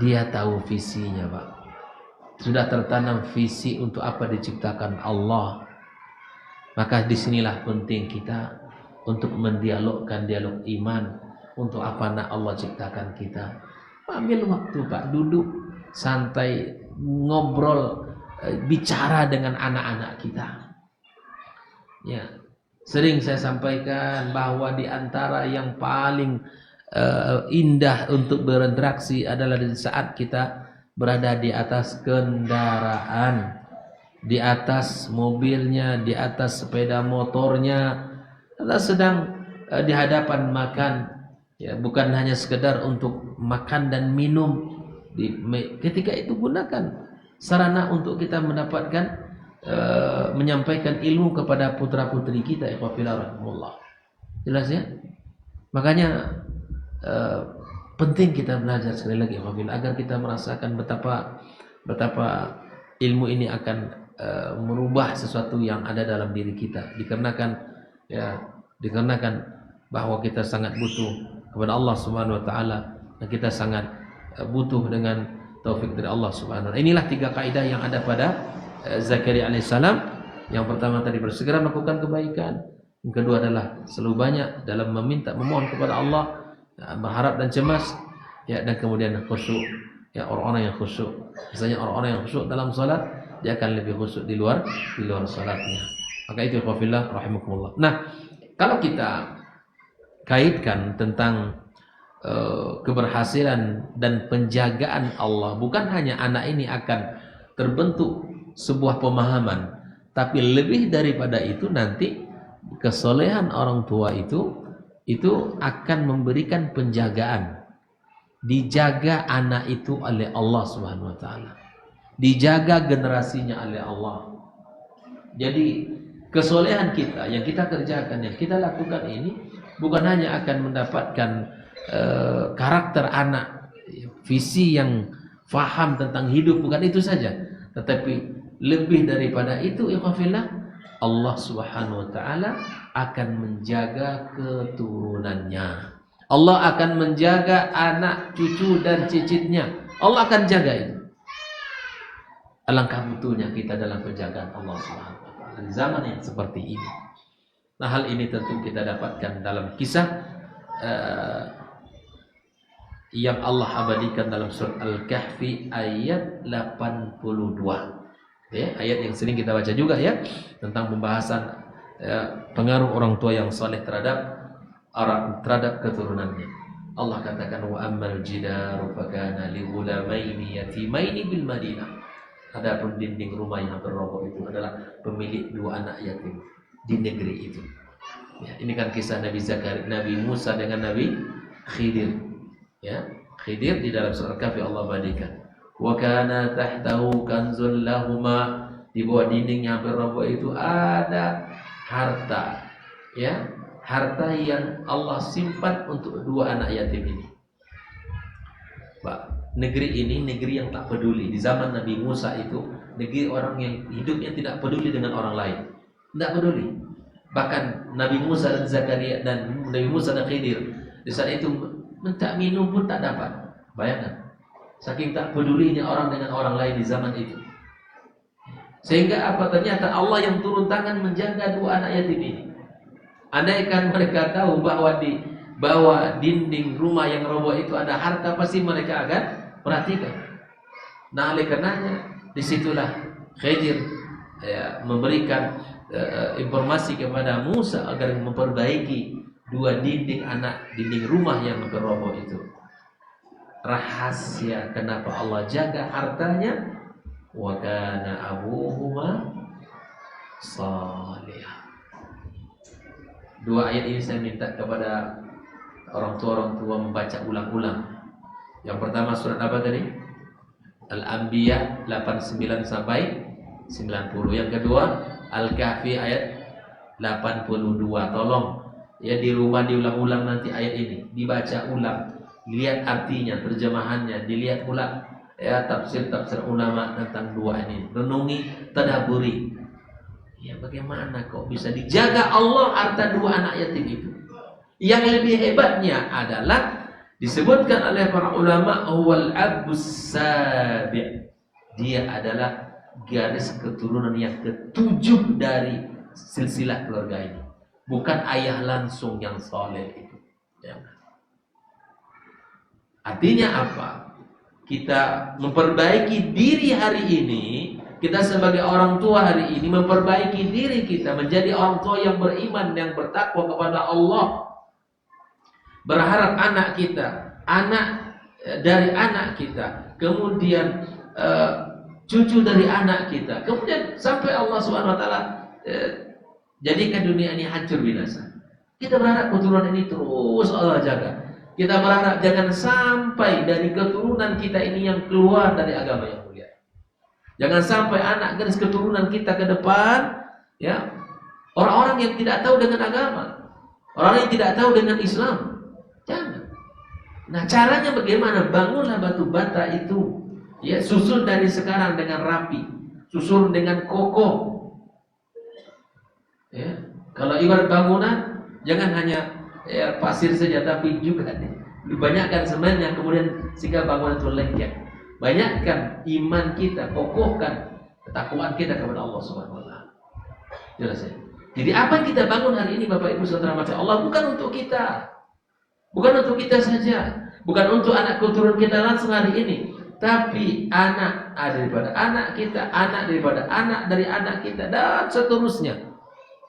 [SPEAKER 1] dia tahu visinya, Pak. Sudah tertanam visi untuk apa diciptakan Allah. Maka disinilah penting kita untuk mendialogkan dialog iman. Untuk apa nak Allah ciptakan kita? Ambil waktu, Pak, duduk santai, ngobrol, bicara dengan anak-anak kita. Ya, sering saya sampaikan bahwa di antara yang paling indah untuk berinteraksi adalah di saat kita berada di atas kendaraan, di atas mobilnya, di atas sepeda motornya, atau sedang di hadapan makan, ya, bukan hanya sekedar untuk makan dan minum. Ketika itu gunakan sarana untuk kita mendapatkan menyampaikan ilmu kepada putra-putri kita, rahimahullah. Jelas ya? Makanya penting kita belajar sekali lagi agar kita merasakan betapa ilmu ini akan merubah sesuatu yang ada dalam diri kita, dikarenakan bahwa kita sangat butuh kepada Allah Subhanahu wa taala, dan kita sangat butuh dengan taufik dari Allah Subhanahu wa taala. Inilah 3 kaidah yang ada pada Zakaria alaihissalam. Yang pertama tadi, bersegera melakukan kebaikan. Yang kedua adalah selalu banyak dalam memohon kepada Allah, berharap dan cemas, ya, dan kemudian khusyuk, ya, orang-orang yang khusyuk. Misalnya orang-orang yang khusyuk dalam salat, dia akan lebih khusyuk di luar salatnya. Maka itu fillah rahimakumullah. Nah, kalau kita kaitkan tentang keberhasilan dan penjagaan Allah, bukan hanya anak ini akan terbentuk sebuah pemahaman, tapi lebih daripada itu, nanti kesolehan orang tua itu akan memberikan penjagaan. Dijaga anak itu oleh Allah Subhanahu wa taala. Dijaga generasinya oleh Allah. Jadi kesolehan kita yang kita kerjakan, yang kita lakukan ini bukan hanya akan mendapatkan karakter anak, visi yang faham tentang hidup, bukan itu saja, tetapi lebih daripada itu, ikhwafillah, Allah Subhanahu wa taala akan menjaga keturunannya. Allah akan menjaga anak, cucu dan cicitnya. Allah akan jaga itu. Alangkah butuhnya kita dalam penjagaan Allah Subhanahu wa taala di zaman yang seperti ini. Nah, hal ini tentu kita dapatkan dalam kisah yang Allah abadikan dalam surat Al-Kahfi ayat 82. Ya, ayat yang sering kita baca juga, ya, tentang pembahasan pengaruh orang tua yang saleh terhadap keturunannya. Allah katakan, wa ammal jidaru fakana li ghulamaini yatimaini bil Madinah. Adapun dinding rumah yang berroboh itu adalah pemilik 2 anak yatim. di negeri itu. Ya, ini kan kisah Nabi Zakaria, Nabi Musa dengan Nabi Khidir. Ya, Khidir di dalam surah Al-Kahfi Allah badikan. Wa kana tahtahu kanzul lahuma, di bawah dinding yang hampir roboh itu ada harta. Ya, harta yang Allah simpan untuk dua anak yatim ini. Pak, negeri ini negeri yang tak peduli. Di zaman Nabi Musa itu negeri orang yang hidupnya tidak peduli dengan orang lain. Tidak peduli. Bahkan Nabi Musa dan Zakaria dan Nabi Musa dan Khidir di saat itu minta minum pun tak dapat. Bayangkan, saking tak pedulinya orang dengan orang lain di zaman itu. Sehingga apa, ternyata Allah yang turun tangan menjaga dua anak yatim ini. Andaikan mereka tahu bahwa di bawah dinding rumah yang roboh itu ada harta, pasti mereka akan perhatikan. Nah, oleh karenanya disitulah Khidir memberikan informasi kepada Musa agar memperbaiki dua dinding rumah yang roboh itu. Rahasia kenapa Allah jaga hartanya, wa kana abuhuma salih. Dua ayat ini saya minta kepada orang tua membaca ulang-ulang. Yang pertama surat apa tadi? Al-Anbiya 89 sampai 90. Yang kedua Al-Kahfi ayat 82. Tolong ya di rumah diulang-ulang nanti ayat ini, dibaca ulang, lihat artinya, terjemahannya, dilihat pula ya tafsir-tafsir ulama tentang dua ini. Renungi, tadaburi. Ya bagaimana kok bisa dijaga Allah harta dua anak yatim itu? Yang lebih hebatnya adalah disebutkan oleh para ulama wal abus sabi'. Dia adalah garis keturunan yang ketujuh dari silsilah keluarga ini. Bukan ayah langsung yang soleh itu. Ya. Artinya apa? Kita memperbaiki diri hari ini. Kita sebagai orang tua hari ini memperbaiki diri kita menjadi orang tua yang beriman, yang bertakwa kepada Allah. Berharap anak kita, anak dari anak kita, kemudian cucu dari anak kita, kemudian sampai Allah Subhanahu Wa Taala jadikan dunia ini hancur binasa. Kita berharap keturunan ini terus Allah jaga. Kita berharap jangan sampai dari keturunan kita ini yang keluar dari agama yang mulia. Jangan sampai anak garis keturunan kita ke depan, ya, orang-orang yang tidak tahu dengan agama, orang yang tidak tahu dengan Islam. Jangan. Nah, caranya bagaimana? Bangunlah batu bata itu, ya, susun dari sekarang dengan rapi, susun dengan kokoh. Ya, kalau ibarat bangunan, jangan hanya ya, pasir saja, tapi juga dibanyakkan semennya, kemudian sehingga bangunan itu lengket. Banyakkan iman kita, kokohkan ketakwaan kita kepada Allah Subhanahu Wa Taala. Jelas ya. Jadi apa yang kita bangun hari ini, Bapak Ibu Saudara mati Allah, bukan untuk kita, bukan untuk kita saja, bukan untuk anak keturunan kita langsung hari ini, tapi anak daripada anak kita, anak daripada anak dari anak kita, dan seterusnya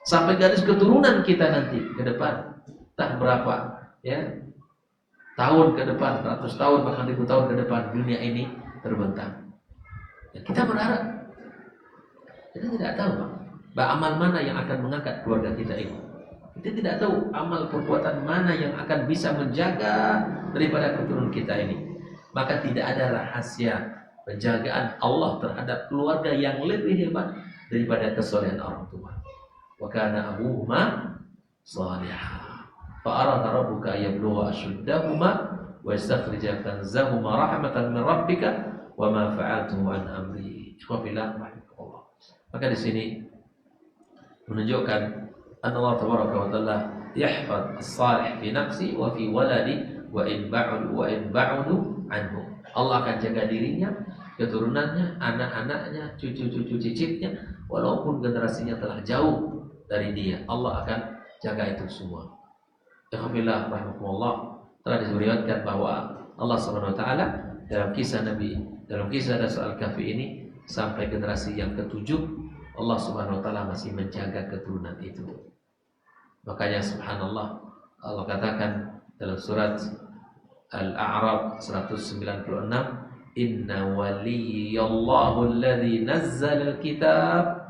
[SPEAKER 1] sampai garis keturunan kita nanti ke depan, entah berapa ya tahun ke depan, ratus tahun bahkan ribu tahun ke depan, dunia ini terbentang. Ya, kita berharap. Kita tidak tahu amal mana yang akan mengangkat keluarga kita ini. Kita tidak tahu amal perbuatan mana yang akan bisa menjaga daripada keturunan kita ini. Maka tidak ada rahasia penjagaan Allah terhadap keluarga yang lebih hebat daripada kesolehan orang tua. Wa kana abuhuma salihah. Fa arada rabbuka yablugha ashuddahuma wa yastakhrija kanzahuma rahmatan min rabbika wa ma fa'altuhu an amri. Ikhwafillah rahimahullah. Maka di sini menunjukkan an Allah tabaraka wa taala yahfaz as-salih fi nafsi wa fi waladi wa in ba'udu anhu. Allah akan jaga dirinya, keturunannya, anak-anaknya, cucu-cucu cicitnya, walaupun generasinya telah jauh dari dia, Allah akan jaga itu semua. Alhamdulillah rahimahullah, telah disebutkan bahwa Allah Subhanahu Wa Taala dalam kisah Nabi, dalam kisah Rasul Al-Kahfi ini sampai generasi yang ketujuh, Allah Subhanahu Wa Taala masih menjaga keturunan itu. Makanya subhanallah, Allah katakan dalam surat Al-A'raf 196, Inna waliyallahu alladhi nazzala al-kitab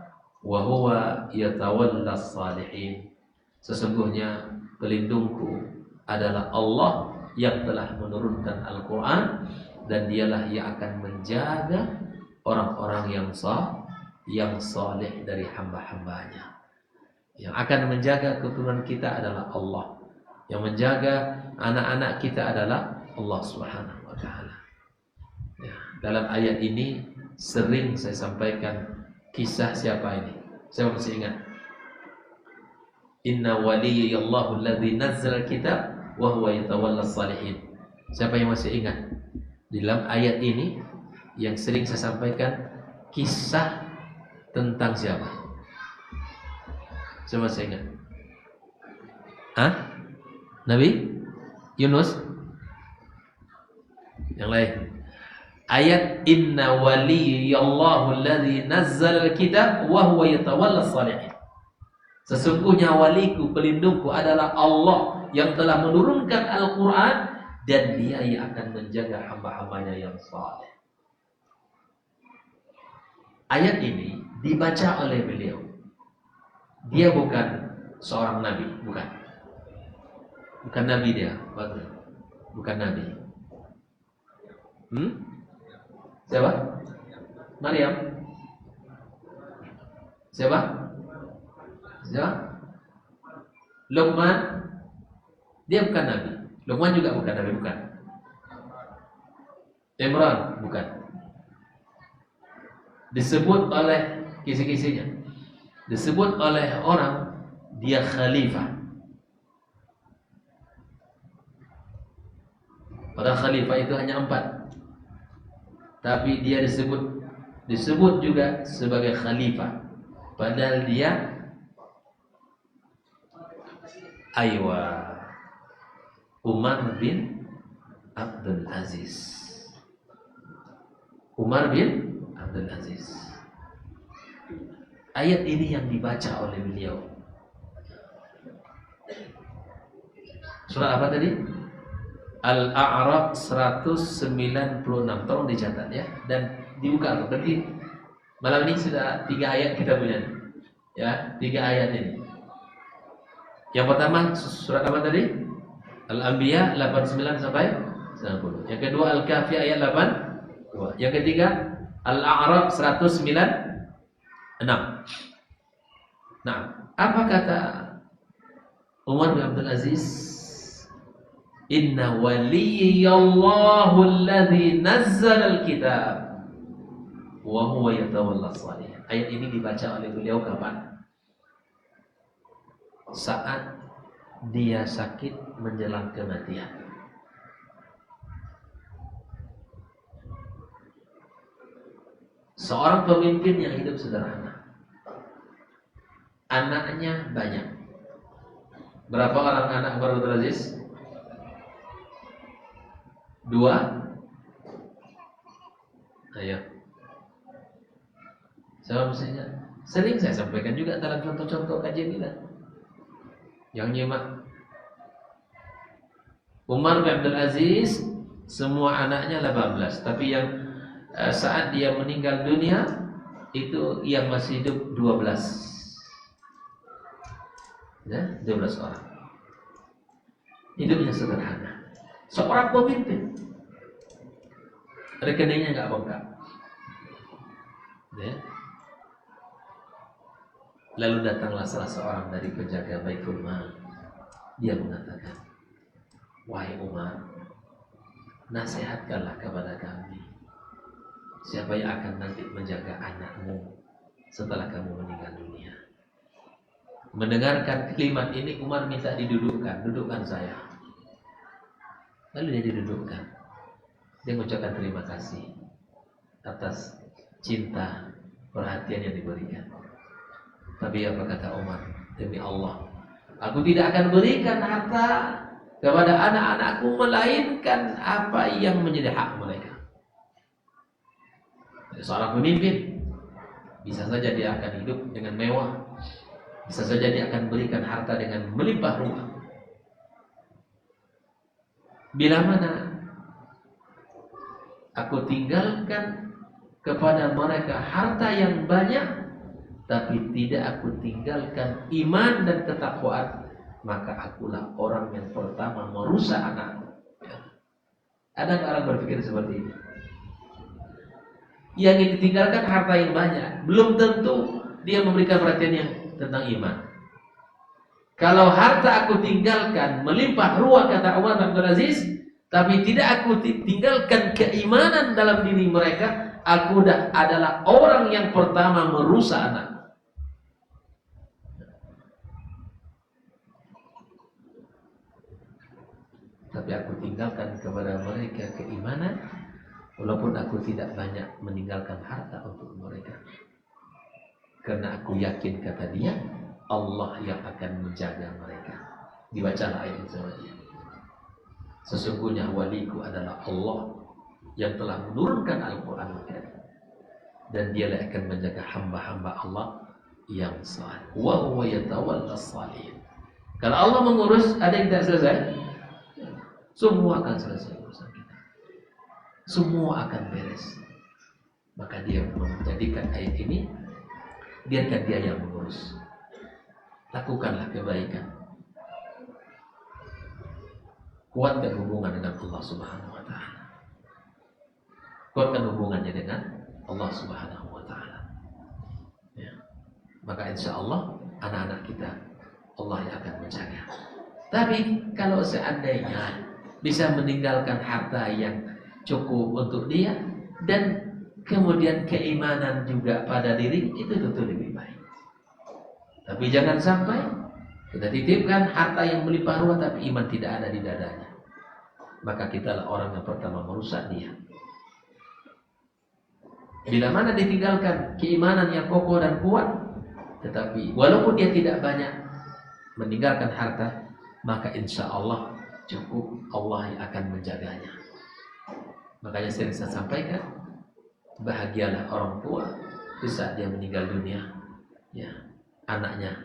[SPEAKER 1] wa huwa yatawallas salihin. Sesungguhnya pelindungku adalah Allah yang telah menurunkan Al-Quran, dan dialah yang akan menjaga orang-orang yang saleh dari hamba-hambanya. Yang akan menjaga keturunan kita adalah Allah. Yang menjaga anak-anak kita adalah Allah Subhanahu wa taala. Ya, dalam ayat ini sering saya sampaikan kisah siapa ini? Saya masih ingat. Inna waliyallahu alladzi nazzala kitab wa huwa yatawallas salihin. Siapa yang masih ingat? Di dalam ayat ini yang sering saya sampaikan kisah tentang siapa? Siapa masih ingat? Hah? Nabi Yunus? Yang lain? Ayat inna waliyallahu alladzi nazzala kitab wa huwa yatawallas salihin. Sesungguhnya waliku, pelindungku adalah Allah yang telah menurunkan Al-Quran, dan dia yang akan menjaga hamba-hambanya yang saleh. Ayat ini dibaca oleh beliau. Dia bukan seorang nabi, bukan. Bukan nabi dia, bukan nabi. Siapa? Maryam. Siapa? Luqman, dia bukan nabi. Luqman juga bukan nabi, bukan. Imran, bukan. Disebut oleh kisi-kisinya, disebut oleh orang dia khalifah. Padahal khalifah itu hanya 4, tapi dia disebut juga sebagai khalifah. Padahal dia Umar bin Abdul Aziz. Umar bin Abdul Aziz. Ayat ini yang dibaca oleh beliau. Surah apa tadi? Al-A'raf 196. Tolong dicatat ya, dan dibuka. Berarti malam ini sudah 3 ayat kita punya. Ya, 3 ayat ini. Yang pertama surat apa tadi? Al-Anbiya 89 sampai 90. Yang kedua Al-Kahfi ayat 82. Yang ketiga Al-A'raf 196. Nah, apa kata Umar bin Abdul Aziz? Inna waliyallahu alladzi nazzala al-kitab wa huwa yatawallas salihin. Ayat ini dibaca oleh beliau kapan? Saat dia sakit menjelang kematian. Seorang pemimpin yang hidup sederhana. Anaknya banyak. Berapa orang anak Umar bin Abdul Aziz? 2. Ayo. Saya maksudnya sering saya sampaikan juga dalam contoh-contoh kajian kita. Yang nyimak, Umar bin Abdul Aziz semua anaknya 18, tapi yang saat dia meninggal dunia itu yang masih hidup 12. Ya, 12 orang. Hidupnya sederhana. Seorang pemimpin, rekeningnya nggak bengkak. Ya. Lalu datanglah salah seorang dari penjaga Baitul Mal. Dia mengatakan, wahai Umar, nasihatkanlah kepada kami, siapa yang akan nanti menjaga anakmu setelah kamu meninggal dunia. Mendengarkan kalimat ini, Umar minta dudukkan saya. Lalu dia didudukkan. Dia mengucapkan terima kasih atas cinta, perhatian yang diberikan. Tapi apa kata Umar? Demi Allah, aku tidak akan berikan harta kepada anak-anakku melainkan apa yang menjadi hak mereka. Jadi seorang pemimpin bisa saja dia akan hidup dengan mewah, bisa saja dia akan berikan harta dengan melimpah ruah. Bila mana aku tinggalkan kepada mereka harta yang banyak, tapi tidak aku tinggalkan iman dan ketakwaan, maka akulah orang yang pertama merusak anakku. Ada nggak orang berpikir seperti ini? Yang ditinggalkan harta yang banyak, belum tentu dia memberikan perhatian yang tentang iman. Kalau harta aku tinggalkan melimpah ruah, kata Umar bin Abdul Aziz, tapi tidak aku tinggalkan keimanan dalam diri mereka, aku adalah orang yang pertama merusak anak. Tapi aku tinggalkan kepada mereka keimanan, walaupun aku tidak banyak meninggalkan harta untuk mereka. Karena aku yakin, kata dia, Allah yang akan menjaga mereka. Dibacalah ayat itu sama dia. Sesungguhnya waliku adalah Allah yang telah menurunkan Al-Quran dan dia akan menjaga hamba-hamba Allah yang saleh. Wa huwa yatawalla shalihin. Kalau Allah mengurus, ada yang tidak selesai? Semua akan selesai urusan kita. Semua akan beres. Maka dia menjadikan ayat ini, biarkan dia yang mengurus. Lakukanlah kebaikan. Kuatkan hubungan dengan Allah Subhanahu wa taala. Kuatkan hubungannya dengan Allah Subhanahu wa taala. Ya. Maka insya Allah anak-anak kita Allah yang akan menjaga. Tapi kalau seandainya bisa meninggalkan harta yang cukup untuk dia dan kemudian keimanan juga pada diri, itu tentu lebih baik. Tapi jangan sampai kita titipkan harta yang melimpah ruah tapi iman tidak ada di dadanya. Maka kitalah orang yang pertama merusak dia. Bila mana ditinggalkan keimanan yang kokoh dan kuat, tetapi walaupun dia tidak banyak meninggalkan harta, maka insya Allah cukup, Allah yang akan menjaganya. Makanya sering saya sampaikan, bahagialah orang tua di saat dia meninggal dunia, ya, anaknya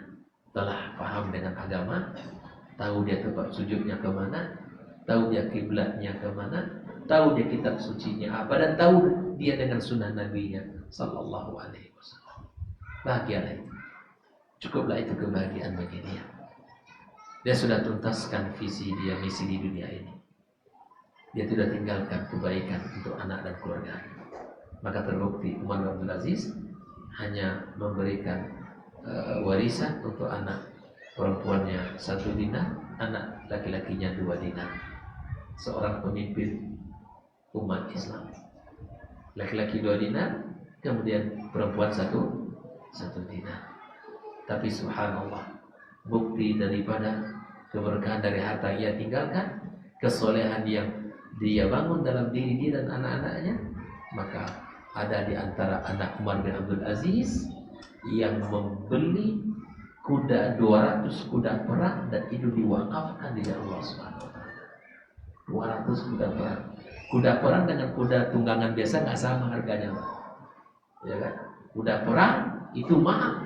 [SPEAKER 1] telah paham dengan agama, tahu dia tempat sujudnya kemana, tahu dia kiblatnya kemana, tahu dia kitab sucinya apa, dan tahu dia dengan sunnah Nabi-Nya Sallallahu Alaihi Wasallam. Bahagialah itu, cukuplah itu kebahagiaan bagi dia. Dia sudah tuntaskan visi dia, misi di dunia ini. Dia tidak tinggalkan kebaikan untuk anak dan keluarga. Maka terbukti Umar bin Abdul Aziz hanya memberikan warisan untuk anak perempuannya 1 dinar, anak laki-lakinya 2 dinar. Seorang pemimpin umat Islam, laki-laki 2 dinar, kemudian perempuan 1 dinar. Tapi subhanallah, bukti daripada keberkahan dari harta ia tinggalkan, kesolehan yang dia bangun dalam diri dia dan anak-anaknya, maka ada di antara anak Umar bin Abdul Aziz yang membeli kuda 200 kuda perang dan itu diwakafkan di jalan Allah Subhanahu wa taala. 200 kuda perang. Kuda perang dengan kuda tunggangan biasa nggak sama harganya, Pak. Ya kan? Kuda perang itu mahal.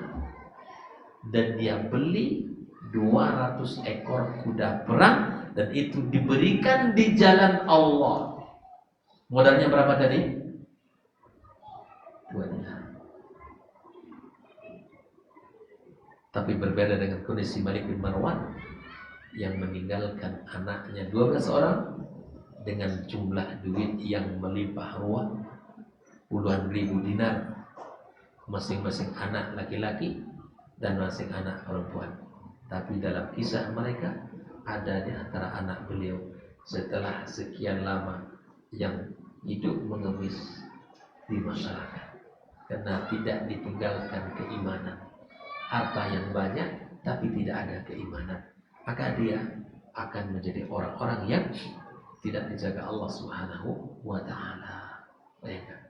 [SPEAKER 1] Dan dia beli 200 ekor kuda perang dan itu diberikan di jalan Allah. Modalnya berapa tadi? 2 dinar. Tapi berbeda dengan kondisi Malik bin Marwan yang meninggalkan anaknya 12 orang dengan jumlah duit yang melimpah ruah, puluhan ribu dinar, masing-masing anak laki-laki dan masing anak perempuan. Tapi dalam kisah mereka ada di antara anak beliau setelah sekian lama yang hidup mengemis di masyarakat karena tidak ditinggalkan keimanan. Harta yang banyak tapi tidak ada keimanan, maka dia akan menjadi orang-orang yang tidak dijaga Allah Subhanahu wa taala. Bayangkan.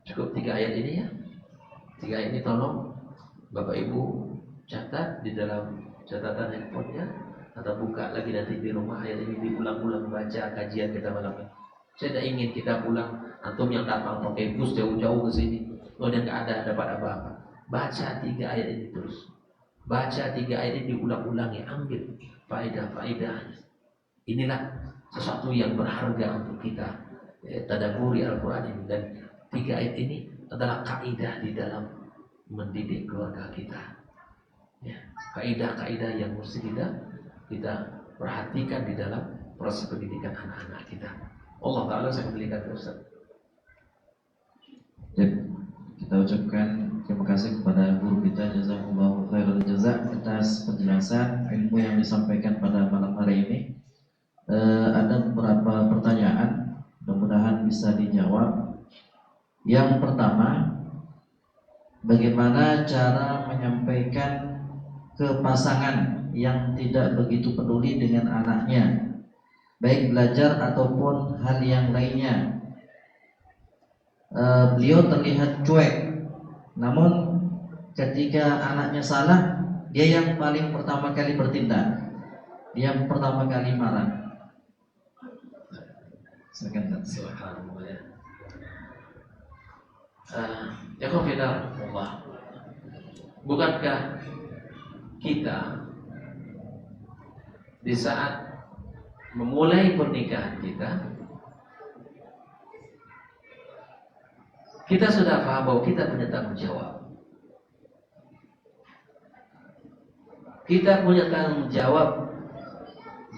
[SPEAKER 1] Cukup 3 ayat ini ya. 3 ayat ini tolong Bapak Ibu catat di dalam catatan handphonenya atau buka lagi nanti di rumah. Ayat ini diulang-ulang baca kajian kita malam ini. Saya tidak ingin kita pulang antum yang datang pakai bus jauh-jauh ke sini, kemudian nggak ada dapat apa-apa. Baca 3 ayat ini terus. Baca 3 ayat ini diulang-ulangi, ambil faedah-faedahnya. Inilah sesuatu yang berharga untuk kita tadabburi Al-Quran ini. Dan 3 ayat ini adalah kaidah di dalam mendidik keluarga kita. Ya, kaidah-kaidah yang mesti kita perhatikan di dalam proses pendidikan anak-anak kita. Allah Ta'ala saya memberikan Ustaz.
[SPEAKER 3] Ya, kita ucapkan terima kasih kepada guru kita, jazakumullahu khairul jazak atas penjelasan ilmu yang disampaikan pada malam hari ini. Ada beberapa pertanyaan, mudah-mudahan bisa dijawab. Yang pertama, bagaimana cara menyampaikan ke pasangan yang tidak begitu peduli dengan anaknya, baik belajar ataupun hal yang lainnya? Beliau terlihat cuek, namun ketika anaknya salah, dia yang paling pertama kali bertindak, dia yang pertama kali marah. Silakan.
[SPEAKER 1] Subhanallah. Ya Allah. Bukankah kita di saat memulai pernikahan kita sudah paham bahwa kita punya tanggung jawab. Kita punya tanggung jawab,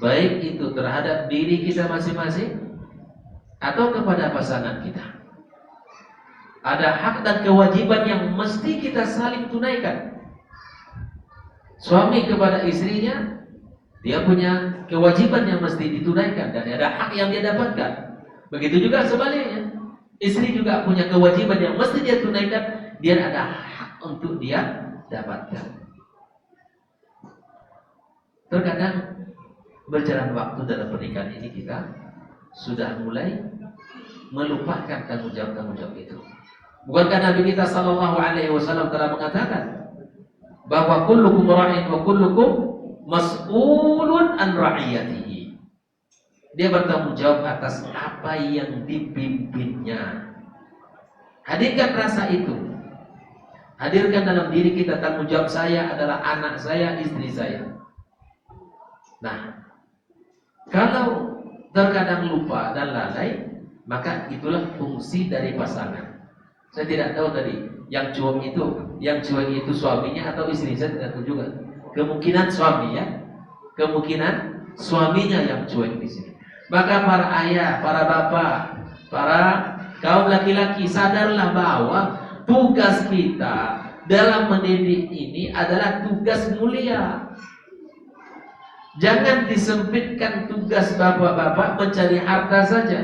[SPEAKER 1] baik itu terhadap diri kita masing-masing atau kepada pasangan kita. Ada hak dan kewajiban yang mesti kita saling tunaikan. Suami kepada istrinya, dia punya kewajiban yang mesti ditunaikan dan ada hak yang dia dapatkan. Begitu juga sebaliknya, istri juga punya kewajiban yang mesti dia tunaikan, dia ada hak untuk dia dapatkan. Terkadang berjalan waktu dalam pernikahan ini kita sudah mulai melupakan tanggung jawab itu. Bukankah Nabi kita sallallahu alaihi wasallam telah mengatakan bahwa kullukum ra'in wa kullukum mas'ulun an ra'iyatihi. Dia bertanggung jawab atas apa yang dipimpinnya. Hadirkan rasa itu. Hadirkan dalam diri kita tanggung jawab saya adalah anak saya, istri saya. Nah, kalau terkadang lupa dan lalai, maka itulah fungsi dari pasangan. Saya tidak tahu tadi yang cuek itu suaminya atau istri, saya tidak tahu juga. Kemungkinan suami ya, kemungkinan suaminya yang cuek di sini. Maka para ayah, para bapak, para kaum laki-laki sadarlah bahwa tugas kita dalam mendidik ini adalah tugas mulia. Jangan disempitkan tugas bapak-bapak mencari harta saja.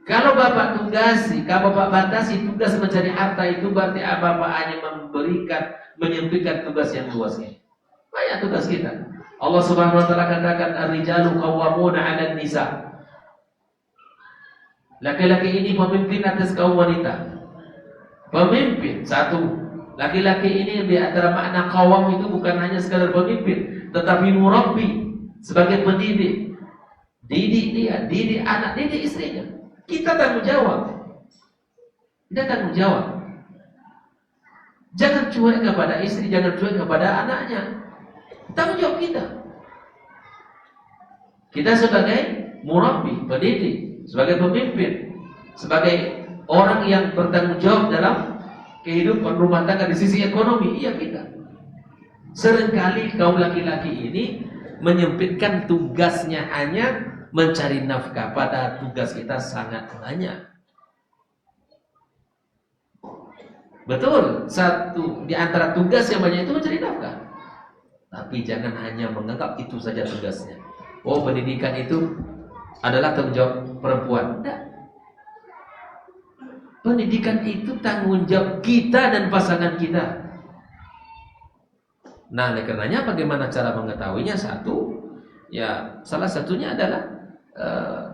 [SPEAKER 1] Kalau bapak batasi tugas mencari harta, itu berarti bapak hanya menyempitkan tugas yang luas ini. Banyak tugas kita. Allah Subhanahu wa taala katakan ar-rijalu qawwamuna 'alan nisa. Laki-laki ini pemimpin atas kaum wanita. Pemimpin satu. Laki-laki ini di antara makna qawwam itu bukan hanya sekadar pemimpin, tetapi murabbi, sebagai pendidik. Didik dia, didik anak, didik istrinya. Kita tanggung jawab. Kita tanggung jawab. Jangan cuek kepada istri, jangan cuek kepada anaknya. Tanggung jawab kita. Kita sebagai murabbi, pendidik, sebagai pemimpin, sebagai orang yang bertanggung jawab dalam kehidupan rumah tangga di sisi ekonomi, iya kita. Seringkali kaum laki-laki ini menyempitkan tugasnya hanya mencari nafkah, pada tugas kita sangat banyak. Betul, satu di antara tugas yang banyak itu mencari nafkah. Tapi jangan hanya menganggap itu saja tugasnya. Oh, pendidikan itu adalah tanggung jawab perempuan. Tidak. Pendidikan itu tanggung jawab kita dan pasangan kita. Nah, oleh karenanya bagaimana cara mengetahuinya? Satu, ya salah satunya adalah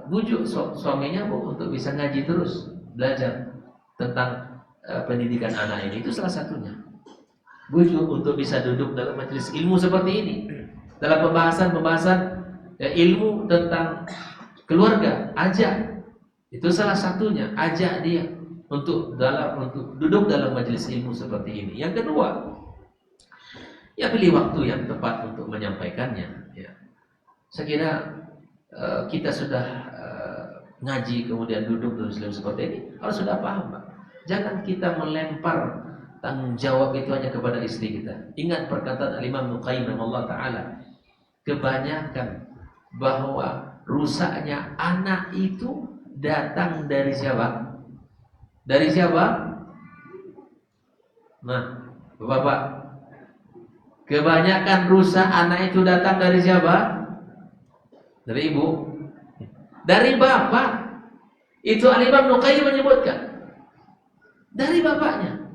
[SPEAKER 1] bujuk suaminya untuk bisa ngaji terus, belajar tentang pendidikan anak ini. Itu salah satunya. Bujuk untuk bisa duduk dalam majelis ilmu seperti ini, dalam pembahasan ilmu tentang keluarga, ajak. Itu salah satunya, ajak dia untuk duduk dalam majelis ilmu seperti ini. Yang kedua, ya pilih waktu yang tepat untuk menyampaikannya. Ya. Saya kira kita sudah ngaji kemudian duduk dalam ilmu seperti ini, harus sudah paham, Pak. Jangan kita melempar tanggung jawab itu hanya kepada istri kita. Ingat perkataan Imam Nuqayyim Allah Ta'ala, kebanyakan bahwa rusaknya anak itu datang dari siapa? Dari siapa? Nah, Bapak, kebanyakan rusak anak itu datang dari siapa? Dari ibu, dari bapak. Itu Al-Imam Nuqayyim menyebutkan dari bapaknya.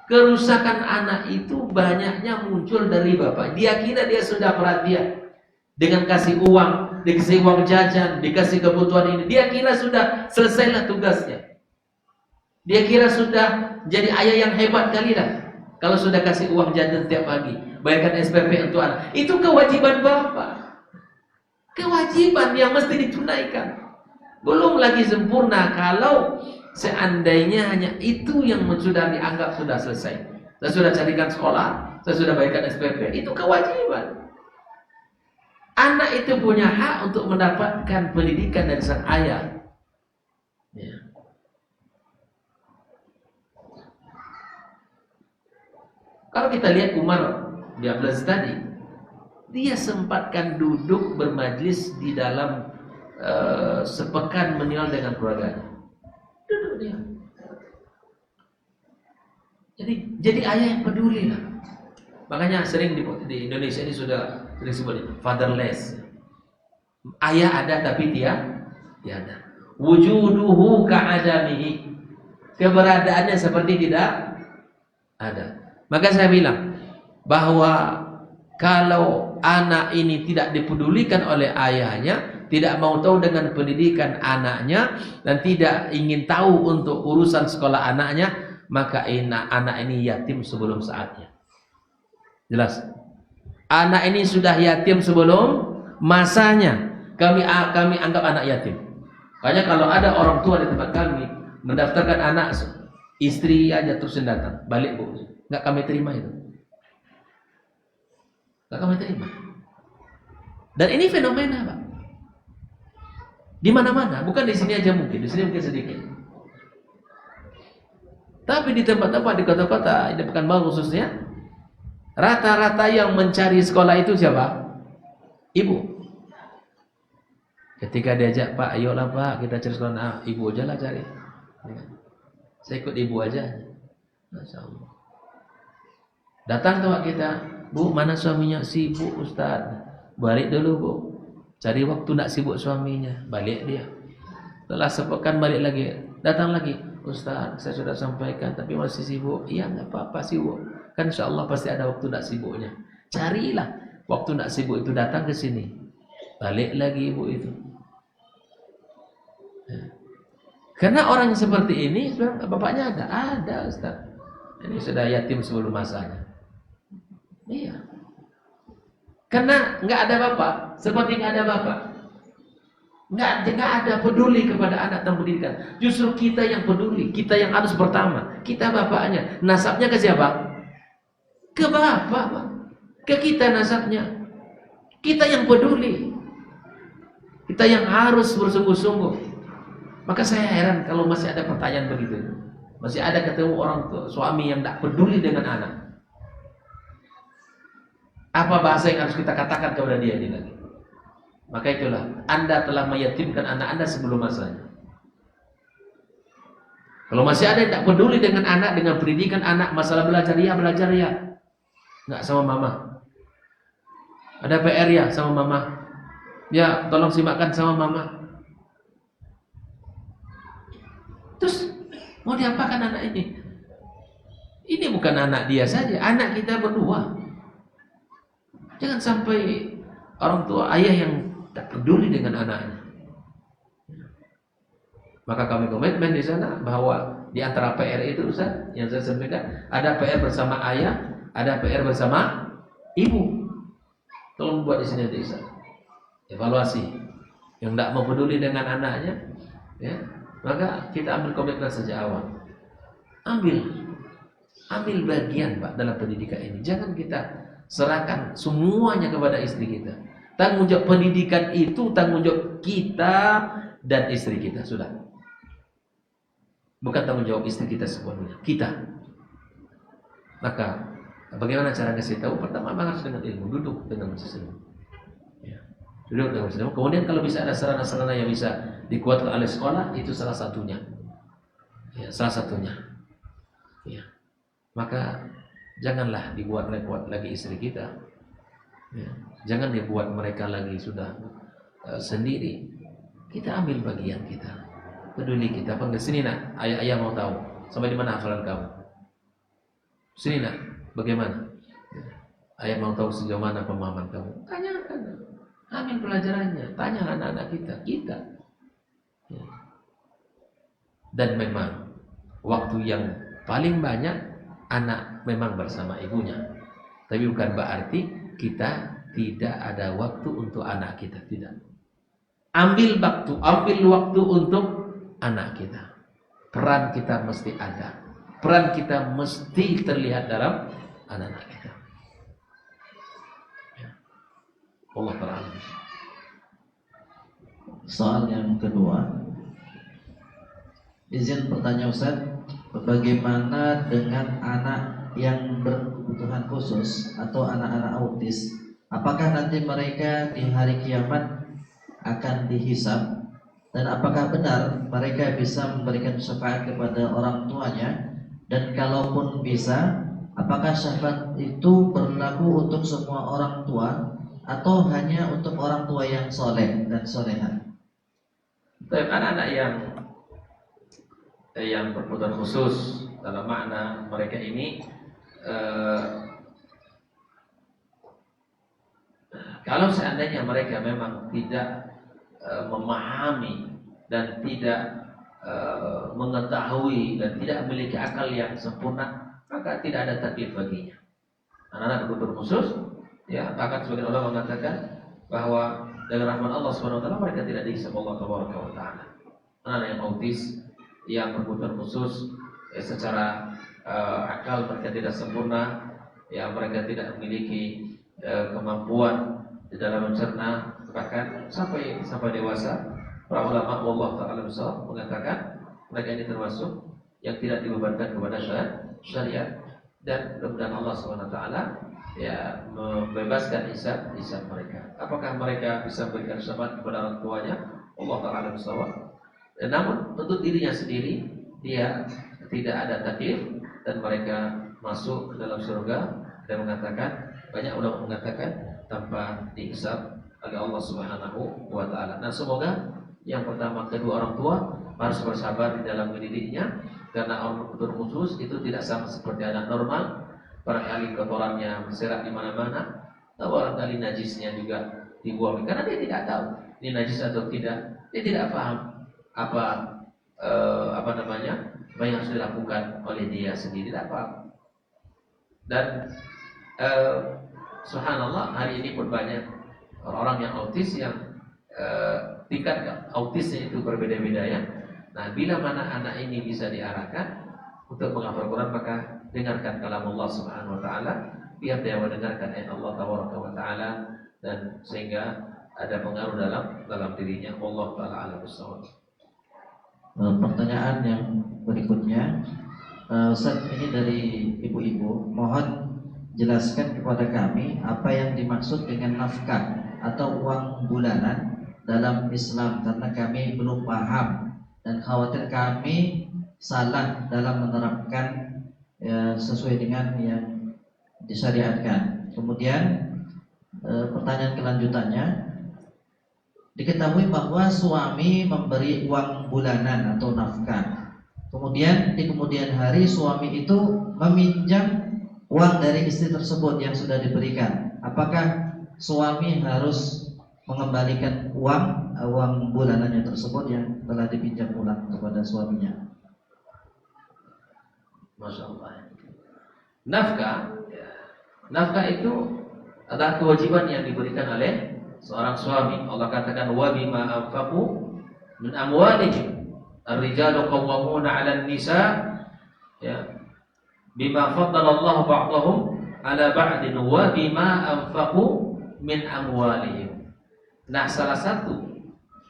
[SPEAKER 1] Kerusakan anak itu banyaknya muncul dari bapak. Dia kira dia sudah perhatian dengan kasih uang, dikasih uang jajan, dikasih kebutuhan ini. Dia kira sudah selesailah tugasnya. Dia kira sudah jadi ayah yang hebat kali lah. Kalau sudah kasih uang jajan setiap pagi, bayarkan SPP untuk anak. Itu kewajiban bapak. Kewajiban yang mesti ditunaikan. Belum lagi sempurna kalau seandainya hanya itu yang sudah dianggap sudah selesai. Saya sudah carikan sekolah, saya sudah bayarkan SPP. Itu kewajiban. Anak itu punya hak untuk mendapatkan pendidikan dari sang ayah. Ya. Kalau kita lihat Umar bin Abdul Aziz tadi, dia sempatkan duduk bermajlis di dalam sepekan meninggal dengan keluarganya. Duduk dia. Jadi ayah yang peduli lah. Makanya sering di Indonesia ini sudah disebut fatherless. Ayah ada tapi tiada. Wujuduhu ka'adamihi. Keberadaannya seperti tidak ada. Maka saya bilang bahwa kalau anak ini tidak dipedulikan oleh ayahnya, tidak mau tahu dengan pendidikan anaknya, dan tidak ingin tahu untuk urusan sekolah anaknya, maka anak ini yatim sebelum saatnya. Jelas? Anak ini sudah yatim sebelum masanya. Kami anggap anak yatim. Makanya kalau ada orang tua di tempat kami mendaftarkan anak, istri aja terus datang, balik bu. Nggak kami terima itu. Nggak kami terima. Dan ini fenomena, Pak. Di mana-mana, bukan di sini aja mungkin, di sini mungkin sedikit. Tapi di tempat-tempat di kota-kota, di Pekanbaru khususnya, rata-rata yang mencari sekolah itu siapa? Ibu. Ketika diajak, Pak, ayolah Pak, kita cari sekolah, nah, ibu aja lah cari. Saya ikut ibu aja. Masya Allah. Datang tuh kita, Bu, mana suaminya? Sibuk Ustaz. Balik dulu Bu, cari waktu nak sibuk suaminya. Balik dia. Setelah sepekan balik lagi, datang lagi, Ustaz, saya sudah sampaikan tapi masih sibuk. Iya nggak apa-apa sibuk. Kan insya Allah pasti ada waktu nak sibuknya. Carilah waktu nak sibuk itu, datang ke sini. Balik lagi ibu itu. Karena orang yang seperti ini, bapaknya ada Ustaz. Ini sudah yatim sebelum masanya. Iya. Karena nggak ada bapak, seperti nggak ada bapak. Nggak ada peduli kepada anak dan pendidikan. Justru kita yang peduli, kita yang harus pertama. Kita bapaknya. Nasabnya ke siapa? Ke bapak, Pak. Ke kita nasabnya. Kita yang peduli. Kita yang harus bersungguh-sungguh. Maka saya heran kalau masih ada pertanyaan begitu. Masih ada ketemu orang tua, suami yang tidak peduli dengan anak. Apa bahasa yang harus kita katakan kepada dia ini lagi? Maka itulah, Anda telah meyatimkan anak Anda sebelum masanya. Kalau masih ada yang tidak peduli dengan anak, dengan pendidikan anak, masalah belajar ya, nggak sama mama. Ada PR ya sama mama. Ya, tolong simakkan sama mama. Terus mau diapakan anak ini? Ini bukan anak dia saja, anak kita berdua. Jangan sampai orang tua ayah yang tak peduli dengan anaknya. Maka kami komitmen di sana bahwa di antara PR itu Ustaz, yang saya sampaikan, ada PR bersama ayah, ada PR bersama ibu. Tolong buat di sini Ustaz. Evaluasi. Yang tidak mau peduli dengan anaknya, ya, maka kita ambil komitmen sejak awal. Ambil bagian Pak dalam pendidikan ini. Jangan kita serahkan semuanya kepada istri kita. Tanggung jawab pendidikan itu tanggung jawab kita dan istri kita. Sudah. bukan tanggung jawab istri kita sepenuhnya, kita. Maka bagaimana cara kasih tahu? Pertama harus dengan ilmu, duduk dengan seseorang. Ya. Duduk dengan seseorang. Kemudian kalau bisa ada sarana-sarana yang bisa dikuatkan oleh sekolah, itu salah satunya. Ya, salah satunya. Ya. Maka janganlah dibuat repot lagi istri kita. Ya. Jangan dibuat mereka lagi sudah sendiri. Kita ambil bagian kita, peduli kita. Panggil sini nak, ayah mau tahu sampai di mana hafalan kamu. Sini nak, bagaimana? Ayah mau tahu sejauh mana pemahaman kamu. Tanyakan, ambil pelajarannya. Tanya anak-anak kita. Ya. Dan memang waktu yang paling banyak anak memang bersama ibunya. Tapi bukan berarti kita tidak ada waktu untuk anak kita, tidak. Ambil waktu untuk anak kita. Peran kita mesti ada. Peran kita mesti terlihat dalam anak-anak kita. Ya. Allah Ta'ala.
[SPEAKER 3] Soal yang kedua, izin bertanya Ustaz, bagaimana dengan anak yang berkebutuhan khusus atau anak-anak autis? Apakah nanti mereka di hari kiamat akan dihisab, dan apakah benar mereka bisa memberikan syafaat kepada orang tuanya, dan kalaupun bisa, apakah syafaat itu berlaku untuk semua orang tua atau hanya untuk orang tua yang soleh dan soleha?
[SPEAKER 1] Anak-anak yang berkebutuhan khusus dalam makna mereka ini kalau seandainya mereka memang tidak memahami dan tidak mengetahui dan tidak memiliki akal yang sempurna, maka tidak ada taklif baginya. Anak-anak berkebutuhan khusus, ya, bahkan sebagian ulama mengatakan bahwa dengan rahmat Allah Subhanahu wa taala mereka tidak dihisab Allah Taala. Anak-anak yang autis, yang berkebutuhan khusus, ya, secara akal mereka tidak sempurna, ya, mereka tidak memiliki kemampuan di dalam mencerna, bahkan sampai dewasa. Para ulama Allah Ta'ala mengatakan mereka ini termasuk yang tidak dibebankan kepada syariat, dan mudah-mudahan Allah SWT ya membebaskan hisab mereka. Apakah mereka bisa memberikan syafaat kepada orang tuanya? Allah Ta'ala bersawab. Namun untuk dirinya sendiri dia tidak ada taklif dan mereka masuk ke dalam surga, dan mengatakan, banyak ulama mengatakan tanpa dihisab oleh Allah Subhanahu wa taala. Nah, semoga yang pertama kedua orang tua harus bersabar di dalam mendidiknya, karena orang khusus itu tidak sama seperti anak normal. Barangkali kotorannya berserak di mana-mana, atau barangkali najisnya juga dibuang karena dia tidak tahu ini najis atau tidak. Dia tidak paham apa yang harus dilakukan oleh dia sendiri, tidak paham. Dan subhanallah, hari ini pun banyak orang-orang yang autis yang tingkat autisnya itu berbeda-beda, ya. Nah, bila mana anak ini bisa diarahkan untuk menghafal Quran, maka dengarkan kalam Allah Subhanahu wa taala, biar dia mendengarkan ayat Allah Taala, dan sehingga ada pengaruh dalam dirinya. Allah taala alam bissawab.
[SPEAKER 3] Pertanyaan yang berikutnya, Ustaz, ini dari ibu-ibu, mohon jelaskan kepada kami apa yang dimaksud dengan nafkah atau uang bulanan dalam Islam, karena kami belum paham dan khawatir kami salah dalam menerapkan sesuai dengan yang disyariatkan. Kemudian pertanyaan kelanjutannya, diketahui bahwa suami memberi uang bulanan atau nafkah, kemudian di kemudian hari suami itu meminjam uang dari istri tersebut yang sudah diberikan. Apakah suami harus mengembalikan uang bulanannya tersebut yang telah dipinjam ulang kepada suaminya?
[SPEAKER 1] Masya Allah. Nafkah itu adalah kewajiban yang diberikan oleh seorang suami. Allah katakan, wa bima anfaqu min amwalihim ar-rijalu qawwamuna 'alan nisa, ya, bima faddala Allah ba'dahum 'ala ba'din wa bima anfaqu min amwalihim. Nah, salah satu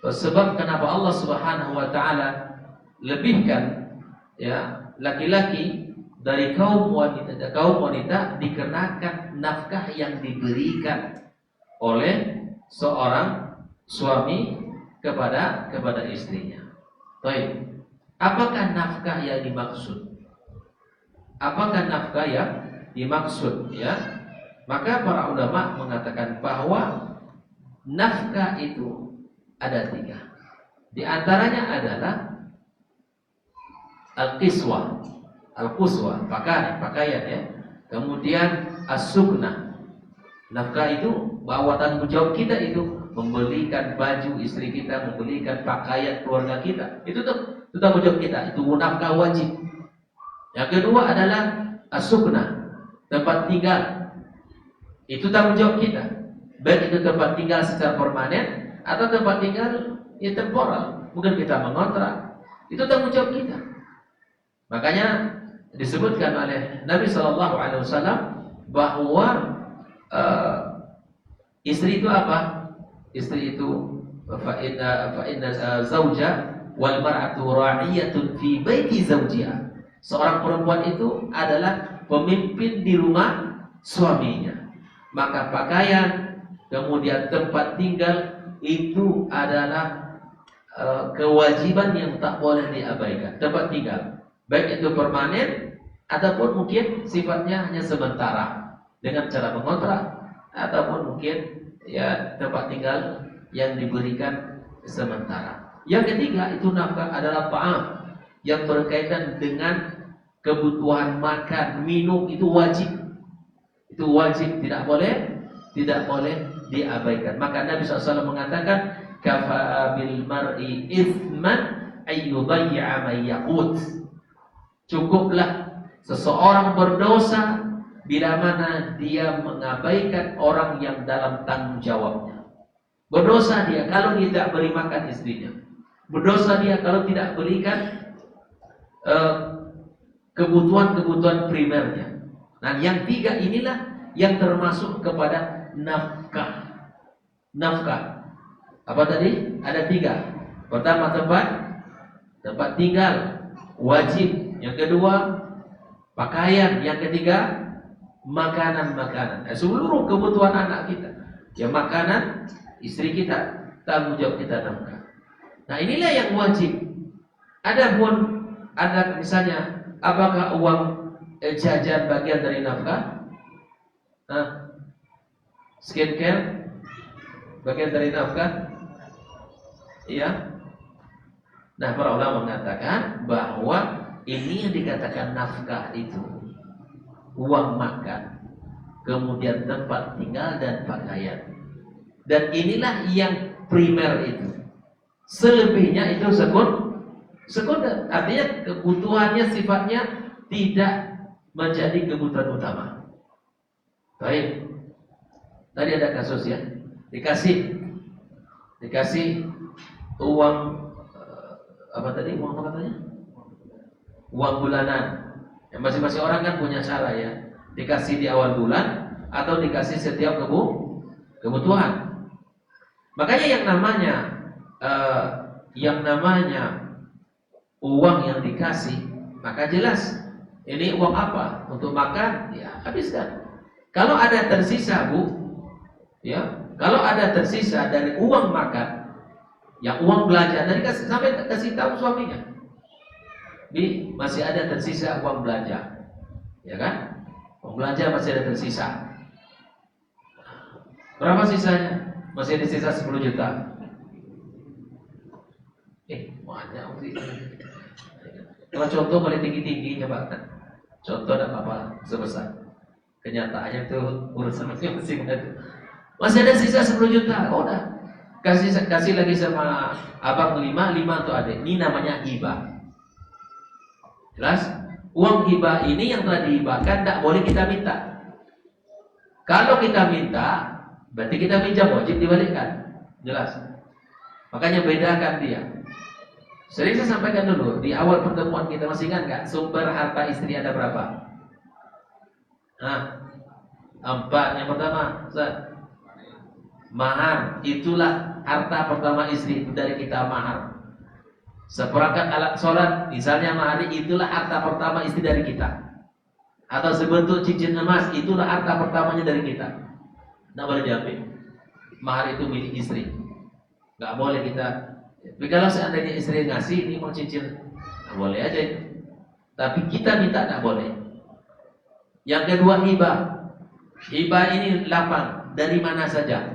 [SPEAKER 1] sebab kenapa Allah Subhanahu wa taala lebihkan ya, laki-laki dari kaum wanita dikenakan nafkah yang diberikan oleh seorang suami kepada istrinya. Baik. Apakah nafkah yang dimaksud? Apakah nafkah yang dimaksud, ya? Maka para ulama mengatakan bahwa nafkah itu ada 3. Di antaranya adalah al-qiswah, pakaian ya. Kemudian as-suknah. Nafkah itu bahwa tanggung jawab kita itu membelikan baju istri kita, membelikan pakaian keluarga kita. Itu tanggung jawab kita, itu nafkah wajib. Yang kedua adalah as-suknah, tempat tinggal. Itu tanggung jawab kita. Baik itu tempat tinggal secara permanen atau tempat tinggal yang temporal. Mungkin kita mengontrak. Itu tanggung jawab kita. Makanya disebutkan oleh Nabi SAW bahwa istri itu apa? Istri itu fa inna zauja wal mar'atu ra'iyatun fi baiti zawjiha. Seorang perempuan itu adalah pemimpin di rumah suaminya. Maka pakaian, kemudian tempat tinggal itu adalah kewajiban yang tak boleh diabaikan. Tempat tinggal, baik itu permanen ataupun mungkin sifatnya hanya sementara dengan cara mengontrak, ataupun mungkin ya tempat tinggal yang diberikan sementara. Yang ketiga itu nafkah adalah ta'am, yang berkaitan dengan kebutuhan makan, minum, itu wajib. Itu wajib, tidak boleh diabaikan. Maka Nabi SAW mengatakan, kafa bil mar'i ithman ayyudayya man yaqut. Cukuplah seseorang berdosa bila mana dia mengabaikan orang yang dalam tanggung jawabnya. Berdosa dia kalau tidak beri makan istrinya. Berdosa dia kalau tidak berikan kebutuhan-kebutuhan primernya. Nah, yang 3 inilah yang termasuk kepada nafkah. Nafkah. Apa tadi? Ada 3. Pertama tempat tinggal wajib. Yang kedua pakaian. Yang ketiga makanan. Seluruh kebutuhan anak kita. Ya makanan, istri kita, tanggung jawab kita nafkah. Nah, inilah yang wajib. Adapun ada misalnya, apakah uang jajan bagian dari nafkah? Skincare bagian dari nafkah? Iya. Nah, para ulama mengatakan bahwa ini yang dikatakan nafkah itu uang makan, kemudian tempat tinggal dan pakaian. Dan inilah yang primer itu. Selebihnya itu sekunder. Artinya kebutuhannya sifatnya tidak menjadi kebutuhan utama. Baik. Tadi ada kasus ya, dikasih uang apa tadi? Uang apa katanya? Uang bulanan. Yang masing-masing orang kan punya cara ya. Dikasih di awal bulan atau dikasih setiap kebutuhan. Makanya yang namanya uang yang dikasih, maka jelas ini uang apa? Untuk makan, ya habiskan. Kalau ada tersisa, Bu, ya, kalau ada tersisa dari uang makan, yang uang belanja, dari sampai kasih tahu suaminya, masih ada tersisa uang belanja, ya kan? Uang belanja masih ada tersisa. Berapa sisanya? Masih ada sisa 10 juta. Banyak sih. Kalau contoh paling tinggi-tinggi coba kan. Contoh ada apa sebesar. Kenyataannya itu urusan masing-masing itu. Masih ada sisa 10 juta. Oh, udah. Kasih lagi sama abang 5 untuk adik. Ini namanya hibah. Jelas? Uang hibah ini yang telah dihibahkan tidak boleh kita minta. Kalau kita minta, berarti kita pinjam, wajib dibalikkan. Jelas? Makanya bedakan dia. Sering saya sampaikan dulu di awal pertemuan kita, masih ingat nggak? Sumber harta istri ada berapa? 4. Yang pertama, mahar. Itulah harta pertama istri, itu dari kita mahar. Seperangkat alat sholat, misalnya mahari, itulah harta pertama istri dari kita. Atau sebentuk cincin emas, itulah harta pertamanya dari kita. Nggak boleh diambil. Mahar itu milik istri. Nggak boleh kita. Tapi kalau seandainya istri ngasih, ini mau cincin, nggak boleh aja itu. Tapi kita minta nggak boleh. Yang kedua, hibah. Hibah ini lapang, dari mana saja.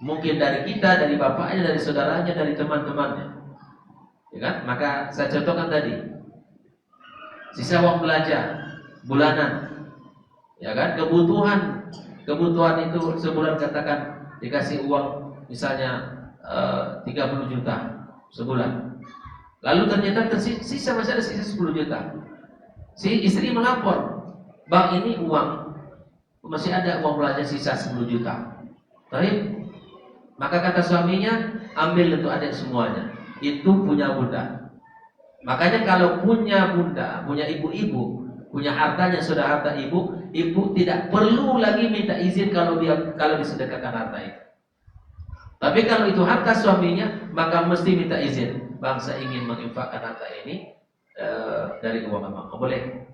[SPEAKER 1] Mungkin dari kita, dari bapaknya, dari saudaranya, dari teman-temannya. Ya kan? Maka saya contohkan tadi, sisa uang belanja bulanan, ya kan? Kebutuhan itu sebulan, katakan dikasih uang misalnya 30 juta sebulan. Lalu ternyata tersisa masih ada sisa 10 juta. Si istri melapor, "Bang, ini uang masih ada uang belanja sisa 10 juta." Baik. Maka kata suaminya, "Ambil itu adik semuanya. Itu punya bunda." Makanya kalau punya bunda, punya ibu-ibu, punya hartanya sudah harta ibu, ibu tidak perlu lagi minta izin kalau disedekahkan harta itu. Tapi kalau itu harta suaminya, maka mesti minta izin. "Bang, saya ingin menginfakkan harta ini dari uang abang." Oh, boleh.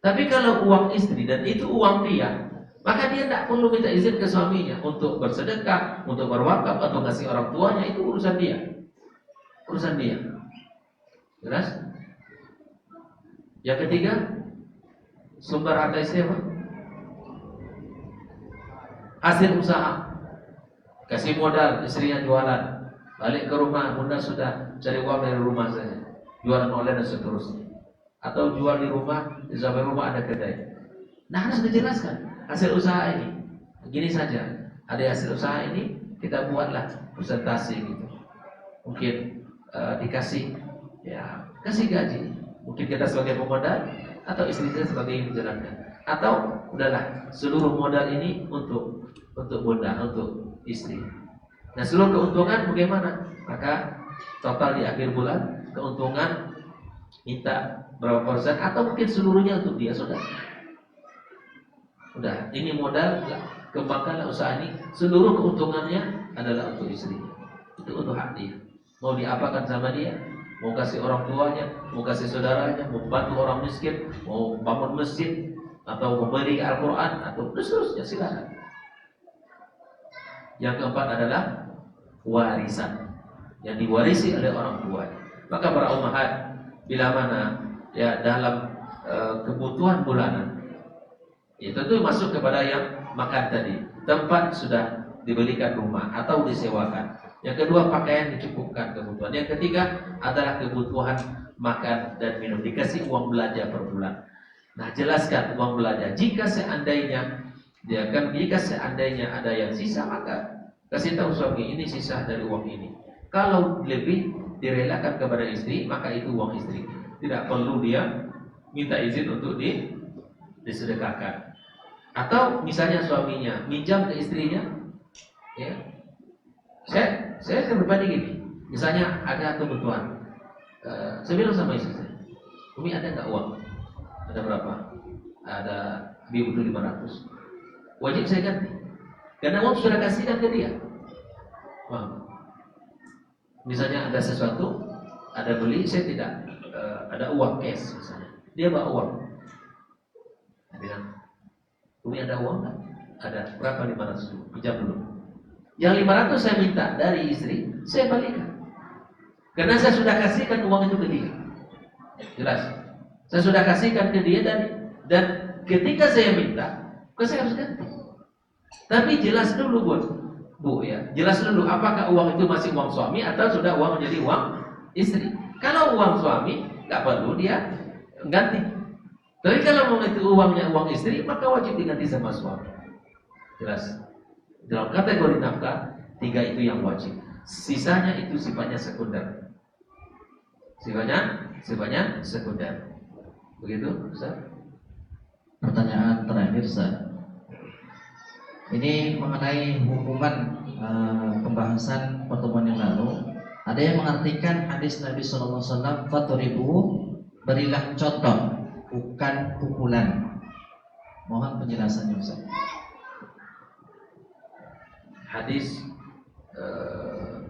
[SPEAKER 1] Tapi kalau uang istri dan itu uang dia, maka dia tidak perlu minta izin ke suaminya untuk bersedekah, untuk berwakaf atau ngasih orang tuanya. Itu urusan dia. Urusan dia. Jelas? Yang ketiga, sumber harta istri apa? Hasil usaha. Kasih modal, istrinya jualan. Balik ke rumah, bunda sudah cari uang dari rumah saja. Jualan online dan seterusnya. Atau jual di rumah, di samping rumah ada kedai. Nah, harus dijelaskan hasil usaha ini. Begini saja. Ada hasil usaha ini, kita buatlah presentasi gitu. Mungkin dikasih, ya kasih gaji. Mungkin kita sebagai pemodal atau istri saya sebagai yang menjalankan. Atau udahlah, seluruh modal ini untuk bunda, untuk istri. Nah, seluruh keuntungan bagaimana? Maka total di akhir bulan keuntungan minta berapa persen atau mungkin seluruhnya untuk dia, sudah. Udah, ini modal, kembangkanlah usaha ini. Seluruh keuntungannya adalah untuk istri. Itu untuk hak dia. Mau diapakan sama dia? Mau kasih orang tuanya, mau kasih saudaranya, mau bantu orang miskin, mau bangun masjid, atau memberi Al-Quran, atau seterusnya, silakan. Yang keempat adalah warisan yang diwarisi oleh orang tua. Maka para ummahat, bila mana ya dalam kebutuhan bulanan, itu tuh masuk kepada yang makan tadi, tempat sudah dibelikan rumah atau disewakan. Yang kedua, pakaian dicukupkan kebutuhan. Yang ketiga adalah kebutuhan makan dan minum, dikasih uang belanja per bulan. Nah, jelaskan uang belanja. Jika seandainya ada yang sisa, maka kasih tahu suami, ini sisa dari uang ini. Kalau lebih direlakan kepada istri, maka itu uang istri. Tidak perlu dia minta izin untuk disedekahkan. Atau misalnya suaminya minjam ke istrinya, ya. Saya berbanding gini. Misalnya ada kebutuhan, saya bilang sama istri saya, "Umi, ada nggak uang? Ada berapa?" "Ada, Bi, butuh 500. Wajib saya ganti, karena uang sudah kasihkan ke dia. Wah. Misalnya ada sesuatu, ada beli, saya tidak ada uang cash misalnya. Dia bawa uang. Saya bilang, "Umi, ada uang nggak?" "Ada." "Berapa?" 500. "Pinjam dulu." Yang 500 saya minta dari istri, saya balikan. Karena saya sudah kasihkan uang itu ke dia. Jelas. Saya sudah kasihkan ke dia dan ketika saya minta, saya harus ganti. Tapi jelas dulu Bu ya. Jelas dulu apakah uang itu masih uang suami atau sudah uang menjadi uang istri. Kalau uang suami, nggak perlu dia ganti. Tapi kalau itu uangnya uang istri, maka wajib diganti sama suami. Jelas. Dalam kategori nafkah, 3 itu yang wajib. Sisanya itu sifatnya sekunder. Sifatnya sekunder. Begitu, Ustaz?
[SPEAKER 3] Pertanyaan terakhir, Ustaz. Ini mengenai hukuman pembahasan pertemuan yang lalu. Ada yang mengartikan hadis Nabi SAW, "Fatoribu", berilah contoh, bukan pukulan. Mohon penjelasannya, Ustaz.
[SPEAKER 1] Hadis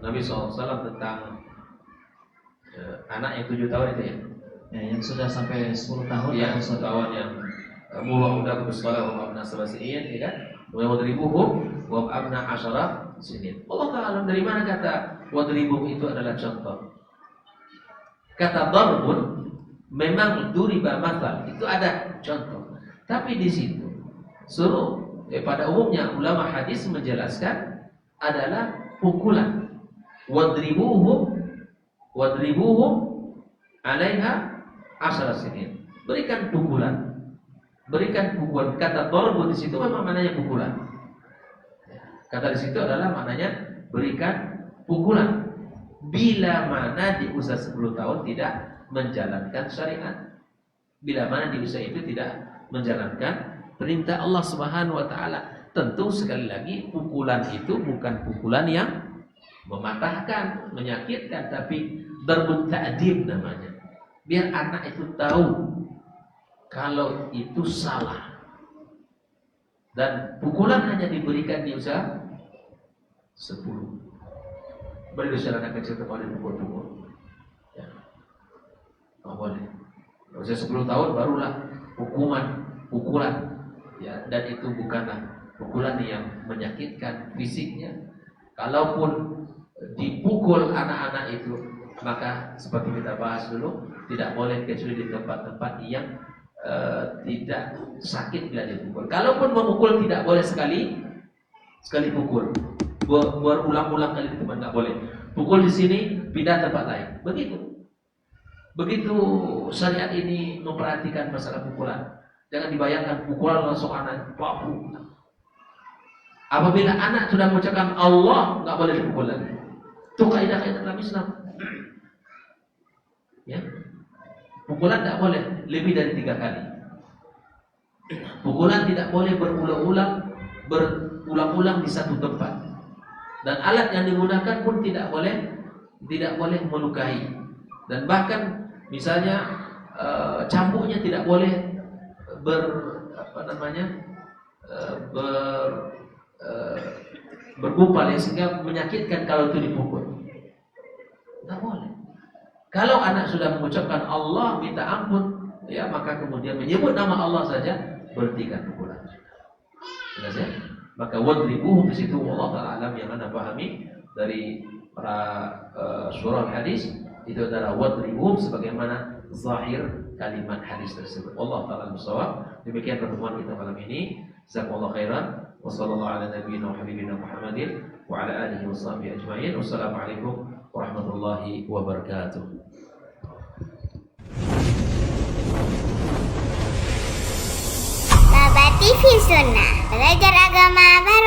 [SPEAKER 1] Nabi SAW tentang Anak yang 7 tahun itu ya.
[SPEAKER 3] Ya, yang sudah sampai 10 tahun
[SPEAKER 1] Yang
[SPEAKER 3] atau
[SPEAKER 1] 10 tahun yang mudah bersekolah wa abna sabasiin, ya kan? Wadribuhum wa abna asyara sinin. Allah Ta'ala dari mana kata wadribuhum itu adalah contoh. Kata darbun memang duriba mathal itu ada contoh. Tapi di situ suruh pada umumnya ulama hadis menjelaskan adalah pukulan. Wadribuhum alaiha asyara sinin. Berikan pukulan. Kata darbu di situ memang maknanya pukulan. Kata di situ adalah maknanya berikan pukulan. Bila mana di usia 10 tahun tidak menjalankan syariat. Bila mana di usia itu tidak menjalankan perintah Allah Subhanahu wa taala. Tentu sekali lagi pukulan itu bukan pukulan yang mematahkan, menyakitkan, tapi darbut ta'dib namanya. Biar anak itu tahu kalau itu salah. Dan pukulan hanya diberikan di usia 10. Beri usia anak kecil kepada pukul-pukul. Ya. Oh, boleh. Usia 10 tahun barulah pukulan. Ya, dan itu bukanlah pukulan yang menyakitkan fisiknya. Kalaupun dipukul anak-anak itu, maka seperti kita bahas dulu, tidak boleh kecuali di tempat-tempat yang tidak sakit bila dipukul. Kalaupun memukul tidak boleh sekali pukul. Berulang-ulang kali di tempat nggak boleh. Pukul di sini, pindah tempat lain. Begitu syariat ini memperhatikan masalah pukulan. Jangan dibayangkan pukulan langsung anak papu. Apabila anak sudah mengucapkan Allah, nggak boleh dipukul lagi. Itu kaidah-kaidah dalam Islam. Ya. Pukulan tidak boleh lebih dari 3 kali. Pukulan tidak boleh berulang-ulang di satu tempat. Dan alat yang digunakan pun tidak boleh melukai. Dan bahkan misalnya cambuknya tidak boleh bergumpal sehingga menyakitkan kalau itu dipukul. Tidak boleh. Kalau anak sudah mengucapkan Allah minta ampun, ya maka kemudian menyebut nama Allah saja berhentikan pukulan. Jelas ya? Maka wadribuhum di situ Allah Ta'ala alam yang anda pahami dari para surah hadis itu adalah wadribuhum sebagaimana zahir kalimat hadis tersebut. Allah Ta'ala bersawab. Demikian pertemuan kita malam ini. Jazakumullah khairan. Wassallallahu ala nabiyyina wa habibina Muhammadin wa ala alihi wa sahbihi ajma'in. Wassalamualaikum warahmatullahi wabarakatuh.
[SPEAKER 4] Baba TV Sunnah, belajar agama baru.